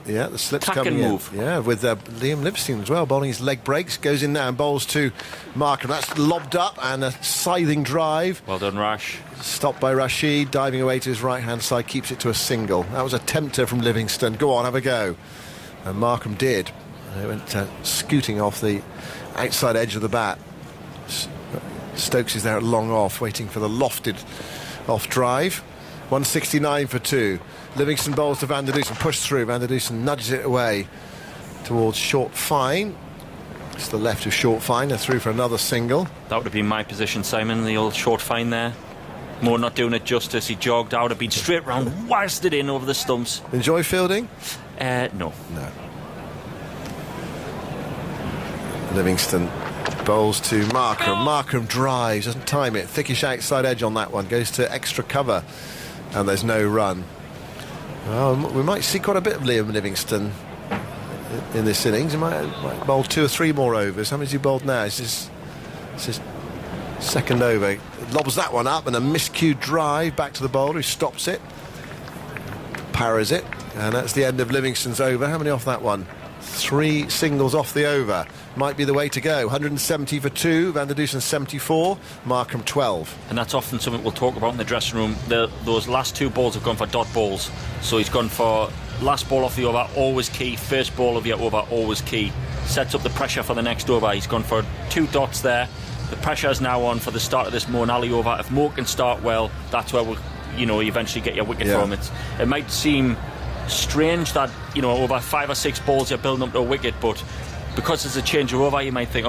Yeah, the slip's Tack coming and in. move. Yeah, with Liam Livingstone as well, bowling his leg breaks, goes in now and bowls to Markram. That's lobbed up and a scything drive. Well done, Rash. Stopped by Rashid, diving away to his right-hand side, keeps it to a single. That was a tempter from Livingstone. Go on, have a go. And Markram did. He went scooting off the outside edge of the bat. Stokes is there at long off, waiting for the lofted off drive. 169 for 2. Livingstone bowls to Van der Dussen, pushed through. Van der Dussen nudges it away towards short fine. It's the left of short fine. They're through for another single. That would have been my position, Simon, the old short fine there. Moore not doing it justice. He jogged out, have been straight round, whilst it in over the stumps. Enjoy fielding? No. Livingstone Bowls to Markram. Markram drives, doesn't time it. Thickish outside edge on that one. Goes to extra cover. And there's no run. Well, we might see quite a bit of Liam Livingstone in this innings. He might bowl 2 or 3 more overs. How many has he bowled now? It's his second over. Lobs that one up and a miscued drive back to the bowler who stops it. Parries it. And that's the end of Livingstone's over. How many off that one? 3 singles off the over. Might be the way to go. 170 for 2. Van der Dussen 74. Markram 12. And that's often something we'll talk about in the dressing room. Those last 2 balls have gone for dot balls. So he's gone for last ball off the over, always key. First ball of the over, always key. Sets up the pressure for the next over. He's gone for 2 dots there. The pressure is now on for the start of this Moeen Ali over. If Moeen can start well, that's where we'll, you eventually get your wicket from. It might seem strange that, over 5 or 6 balls you're building up to a wicket, but because it's a change of over, you might think,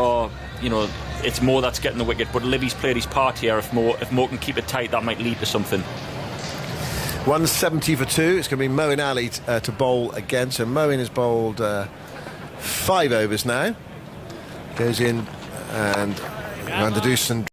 it's Moeen that's getting the wicket. But Livy's played his part here. If Moeen can keep it tight, that might lead to something. 170 for 2. It's going to be Moeen Ali to bowl again. So Moeen has bowled 5 overs now. Goes in and Van der Dussen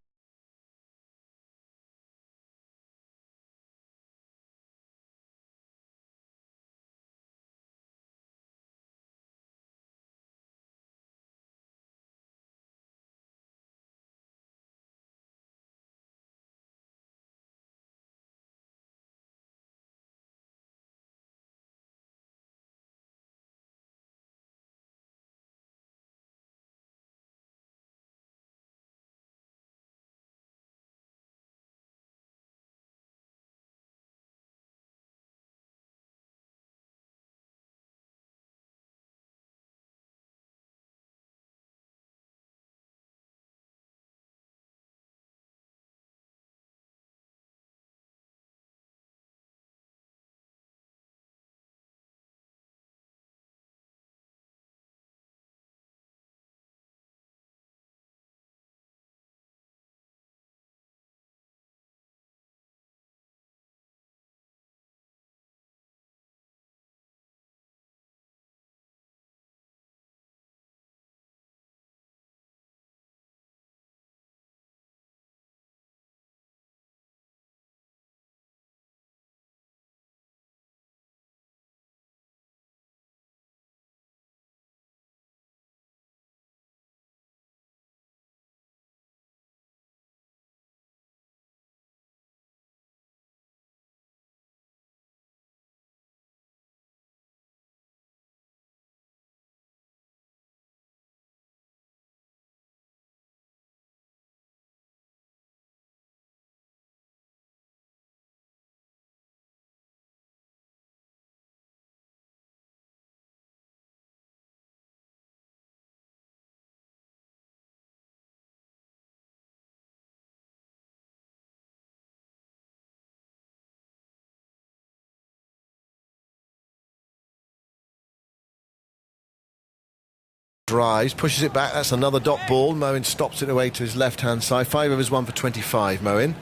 drives, pushes it back. That's another dot ball. Moeen stops it away to his left-hand side. 5 overs, 1 for 25, Moeen.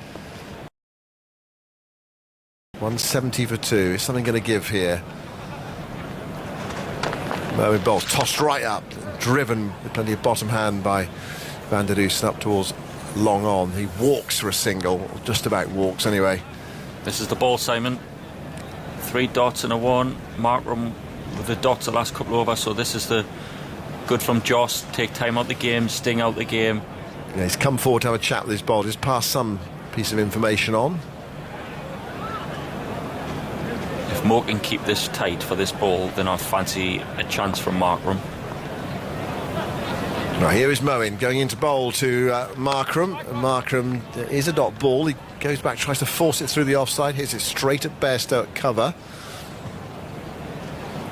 170 for 2. Is something going to give here? Moeen bowls, tossed right up, driven with plenty of bottom hand by Van der Dussen up towards long on. He walks for a single, just about walks anyway. This is the ball, Simon. 3 dots and a 1. Markram with the dots the last couple over, so this is the good from Joss. Take time out the game, sting out the game. Yeah, he's come forward to have a chat with his bowlers, pass some piece of information on. If Moeen can keep this tight for this ball, then I fancy a chance from Markram. Right, here is Moeen going into bowl to Markram. Markram is a dot ball. He goes back, tries to force it through the offside, hits it straight at Bairstow at cover.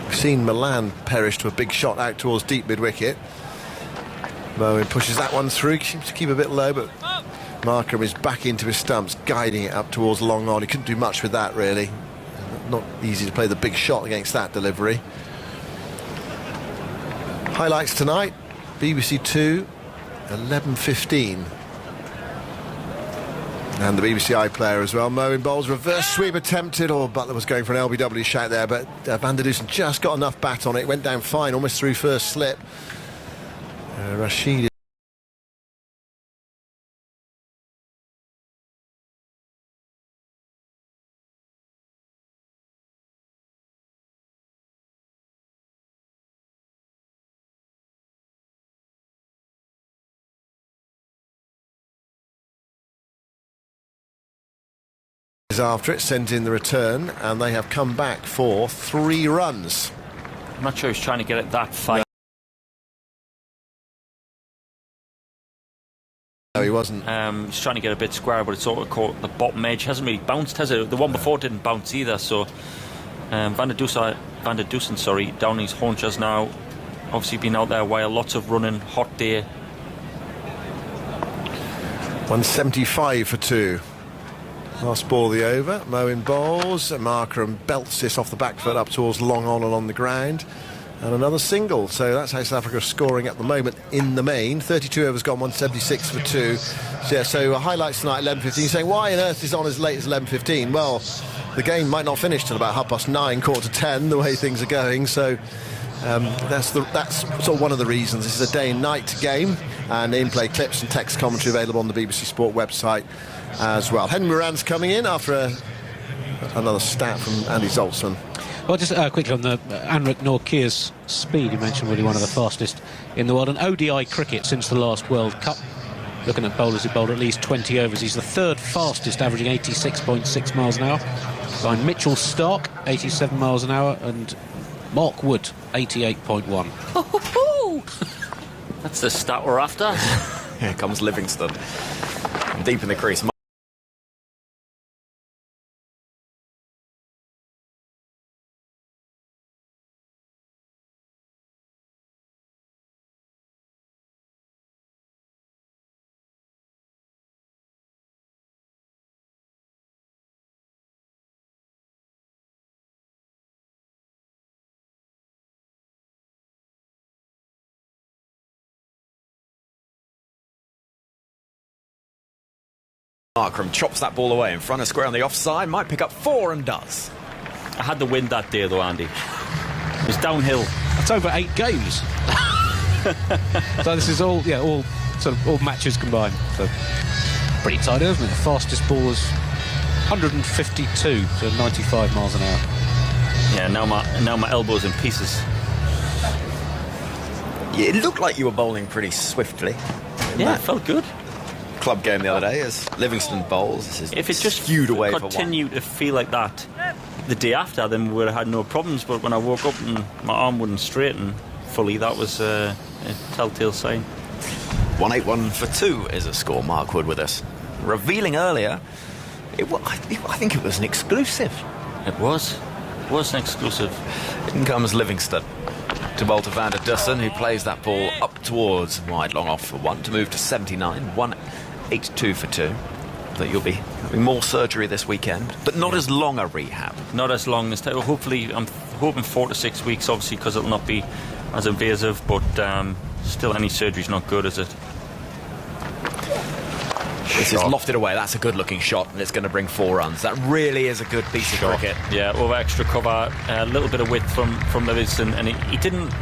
We've seen Malan perish to a big shot out towards deep mid-wicket. Moeen pushes that one through, seems to keep a bit low, but Markram is back into his stumps, guiding it up towards long on. He couldn't do much with that, really. Not easy to play the big shot against that delivery. Highlights tonight, BBC 2, 11:15. And the BBC iPlayer as well. Moeen bowls, reverse sweep attempted. Buttler was going for an LBW shout there, but Van der Dussen just got enough bat on it. Went down fine, almost through first slip. Rassie After it, sends in the return, and they have come back for 3 runs. I'm not sure he's trying to get it that far. No, he wasn't. He's trying to get a bit square, but it's sort of caught the bottom edge. Hasn't really bounced, has it? The one before didn't bounce either, so Van der Dussen, down his haunches now. Obviously been out there a while, lots of running, hot day. 175 for 2. Last ball of the over. Moeen bowls. Markram belts this off the back foot up towards long on and on the ground. And another single. So that's how South Africa are scoring at the moment in the main. 32 overs gone, 176 for 2. So highlights tonight, 11:15. You're saying, why on earth is it on as late as 11:15? Well, the game might not finish till about 9:30, 9:45, the way things are going. So that's sort of one of the reasons. This is a day and night game, and in-play clips and text commentary available on the BBC Sport website as well. Henry Moran's coming in after another stat from Andy Zoltzman. Well, just quickly on the Anrich Nortje's speed, you mentioned really one of the fastest in the world. And ODI cricket since the last World Cup, looking at bowlers who bowled at least 20 overs, he's the 3rd fastest, averaging 86.6 miles an hour. Behind Mitchell Stark, 87 miles an hour, and Mark Wood, 88.1. That's the stat we're after. Here comes Livingstone. Deep in the crease. Markram chops that ball away in front of square on the offside, might pick up 4 and does. I had the wind that day though, Andy. It was downhill. That's over 8 games. So this is all matches combined. So pretty tight, isn't it? The fastest ball is 152 to 95 miles an hour. Yeah, now my elbow's in pieces. Yeah, it looked like you were bowling pretty swiftly. Yeah, it felt good. Club game the other day as Livingstone bowls. This is if it just skewed away for one. Continue to feel like that the day after, then we would have had no problems. But when I woke up and my arm wouldn't straighten fully, that was a telltale sign. 181 for 2 is a score. Mark Wood with us, revealing earlier. I think it was an exclusive. It was an exclusive. In comes Livingstone to bowl to Van der Dussen, who plays that ball up towards wide long off for 1 to move to 79. 182 for 2. That you'll be having more surgery this weekend, but not as long a rehab. Not as long as hopefully. I'm hoping 4 to 6 weeks, obviously, because it'll not be as invasive. But still, any surgery's not good, is it? This is lofted away. That's a good-looking shot, and it's going to bring 4 runs. That really is a good piece of cricket. Yeah, over extra cover, a little bit of width from Livingstone, and he didn't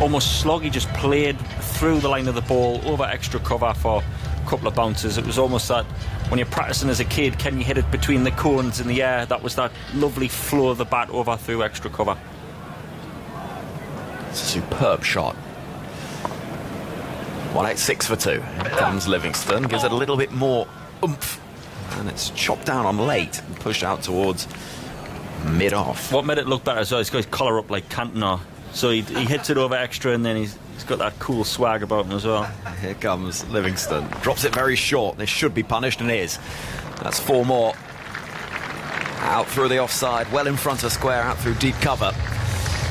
almost slog. He just played through the line of the ball over extra cover for a couple of bounces. It was almost that when you're practicing as a kid, can you hit it between the cones in the air? That was that lovely flow of the bat over through extra cover. It's a superb shot. 186 for 2. Here comes Livingstone, gives it a little bit more oomph, and it's chopped down on late and pushed out towards mid-off. What made it look better as well, he's got his collar up like Cantona, so he hits it over extra, and then he's got that cool swag about him as well. Here comes Livingstone, drops it very short. This should be punished, and is. That's 4 more. Out through the offside, well in front of square, out through deep cover.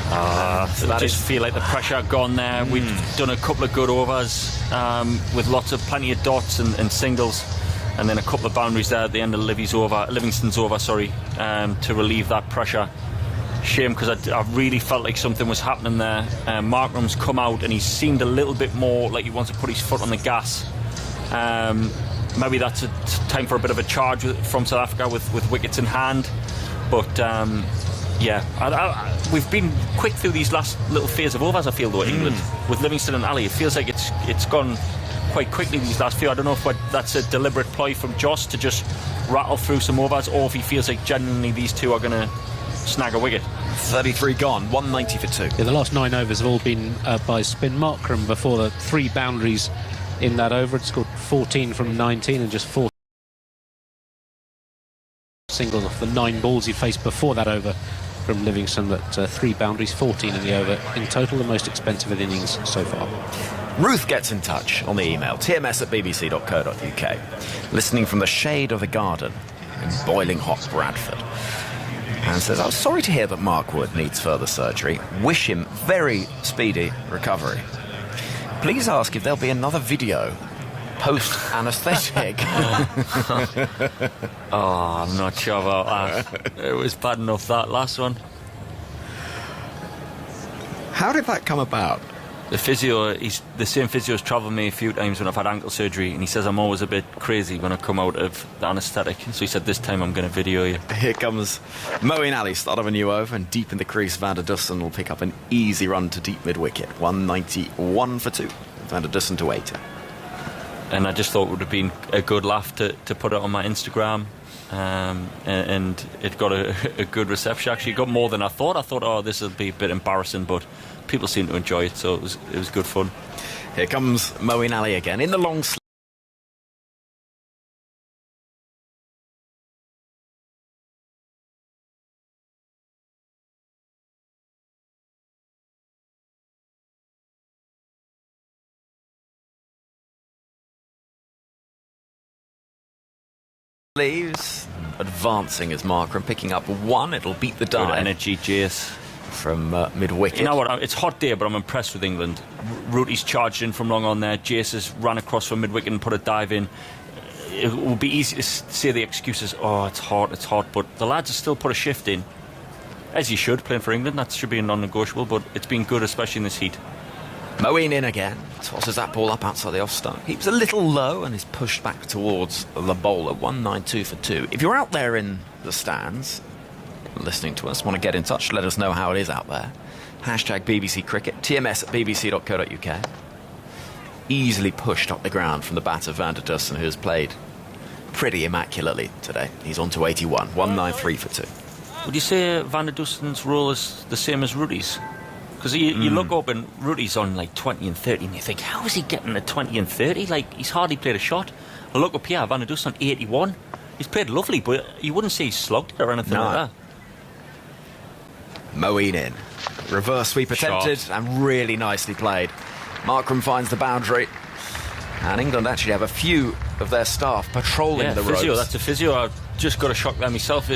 So I just feel like the pressure gone there. We've done a couple of good overs with plenty of dots and singles, and then a couple of boundaries there at the end of Livingstone's over, to relieve that pressure. Shame, because I really felt like something was happening there. Markram's come out and he seemed a little bit more like he wants to put his foot on the gas. Maybe that's a time for a bit of a charge from South Africa with wickets in hand, but we've been quick through these last little phase of overs, I feel, though, England. With Livingstone and Ali, it feels like it's gone quite quickly these last few. I don't know if that's a deliberate ploy from Joss to just rattle through some overs, or if he feels like genuinely these two are going to snag a wicket. 33 gone, 190 for 2. Yeah, the last 9 overs have all been by spin. Markram before the 3 boundaries in that over. It's scored 14 from 19 and just 4 single off the 9 balls he faced before that over from Livingstone, but 3 boundaries, 14 in the over. In total, the most expensive of the innings so far. Ruth gets in touch on the email, tms@bbc.co.uk, listening from the shade of the garden in boiling hot Bradford. And says, I'm sorry to hear that Mark Wood needs further surgery. Wish him very speedy recovery. Please ask if there'll be another video post-anaesthetic. Oh, I'm not sure about that. It was bad enough, that last one. How did that come about? The physio, the same physio has travelled me a few times when I've had ankle surgery, and he says I'm always a bit crazy when I come out of the anaesthetic. So he said this time I'm going to video you. Here comes Moeen Ali, start of a new over, and deep in the crease, Van der Dussen will pick up an easy run to deep mid-wicket. 191 for 2. Van der Dussen to 80. And I just thought it would have been a good laugh to put it on my Instagram. And it got a good reception. Actually, it got more than I thought. I thought, oh, this will be a bit embarrassing, but people seem to enjoy it, so it was good fun. Here comes Moeen Ali again in the long sleeves. Advancing as Markram, picking up 1. It'll beat the Good dive. energy, Jace. From mid-wicket. You know what? It's hot day, but I'm impressed with England. Rooty's charged in from long on there. Jace has ran across from mid-wicket and put a dive in. It will be easy to say the excuses, oh, it's hot, but the lads have still put a shift in, as you should, playing for England. That should be a non-negotiable, but it's been good, especially in this heat. Moeen in again, tosses that ball up outside the off-stump. Keeps a little low and is pushed back towards the bowler. 192 for 2. If you're out there in the stands listening to us, want to get in touch, let us know how it is out there. Hashtag BBC Cricket, tms@bbc.co.uk. Easily pushed up the ground from the bat of Van der Dussen, who has played pretty immaculately today. He's on to 81, 193 for 2. Would you say Van der Dussen's role is the same as Rooty's? Because you look up and Rooty's on like 20 and 30 and you think, how is he getting a 20 and 30? Like, he's hardly played a shot. I look up here, Van der Dussen on 81. He's played lovely, but you wouldn't say he's slugged it or anything like that. Moeen in. Reverse sweep attempted and really nicely played. Markram finds the boundary. And England actually have a few of their staff patrolling the physio, ropes. that's a physio. I've just got a shock there myself.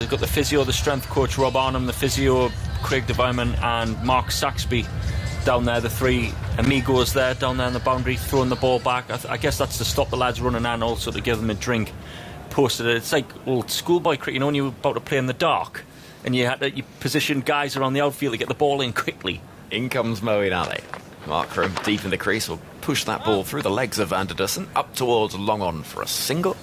They've got the physio, the strength coach Rob Arnhem, the physio Craig Devineman, and Mark Saxby down there, the three amigos there down there in the boundary, throwing the ball back. I guess that's to stop the lads running and also to give them a drink. Posted it. It's like old schoolboy cricket, you know, when you were about to play in the dark and you position guys around the outfield to get the ball in quickly. In comes Moeen Ali. Markram deep in the crease will push that ball through the legs of Van der Dussen up towards long on for a single.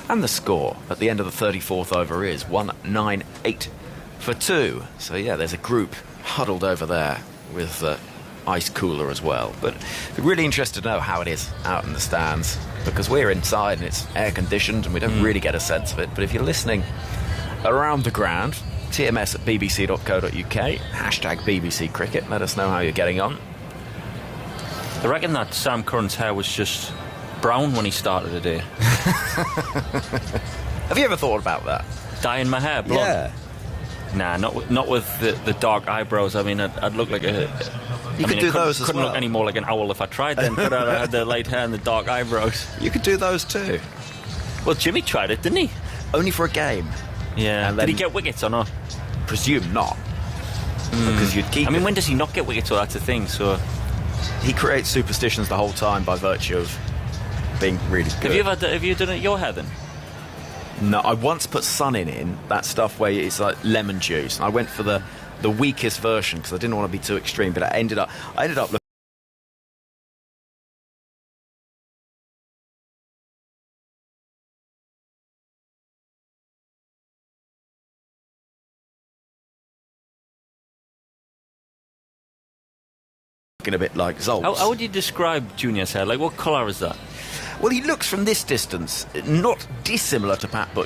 And the score at the end of the 34th over is 198 for 2. So yeah, there's a group huddled over there with the ice cooler as well. But we're really interested to know how it is out in the stands, because we're inside and it's air conditioned and we don't really get a sense of it. But if you're listening around the ground, TMS at bbc.co.uk, hashtag BBC Cricket, let us know how you're getting on. I reckon that Sam Curran's hair was just brown when he started today. Have you ever thought about that? Dyeing my hair blonde? Yeah. Nah, not with the dark eyebrows. I mean, I'd look like a... You could do those as couldn't well. look any more like an owl if I tried then, but I had the light hair and the dark eyebrows. You could do those too. Well, Jimmy tried it, didn't he? Only for a game. Yeah. And Did he then- get wickets or not? Presume not. Because you'd keep I mean, it. when does he not get wickets? Well, that's the thing, so... He creates superstitions the whole time by virtue of being really good. Have you done it your hair then? No, I once put sun in that stuff where it's like lemon juice. I went for the weakest version because I didn't want to be too extreme, but I ended up looking a bit like Zoltz. How would you describe Junior's hair? Like, what colour is that? Well, he looks from this distance not dissimilar to Pat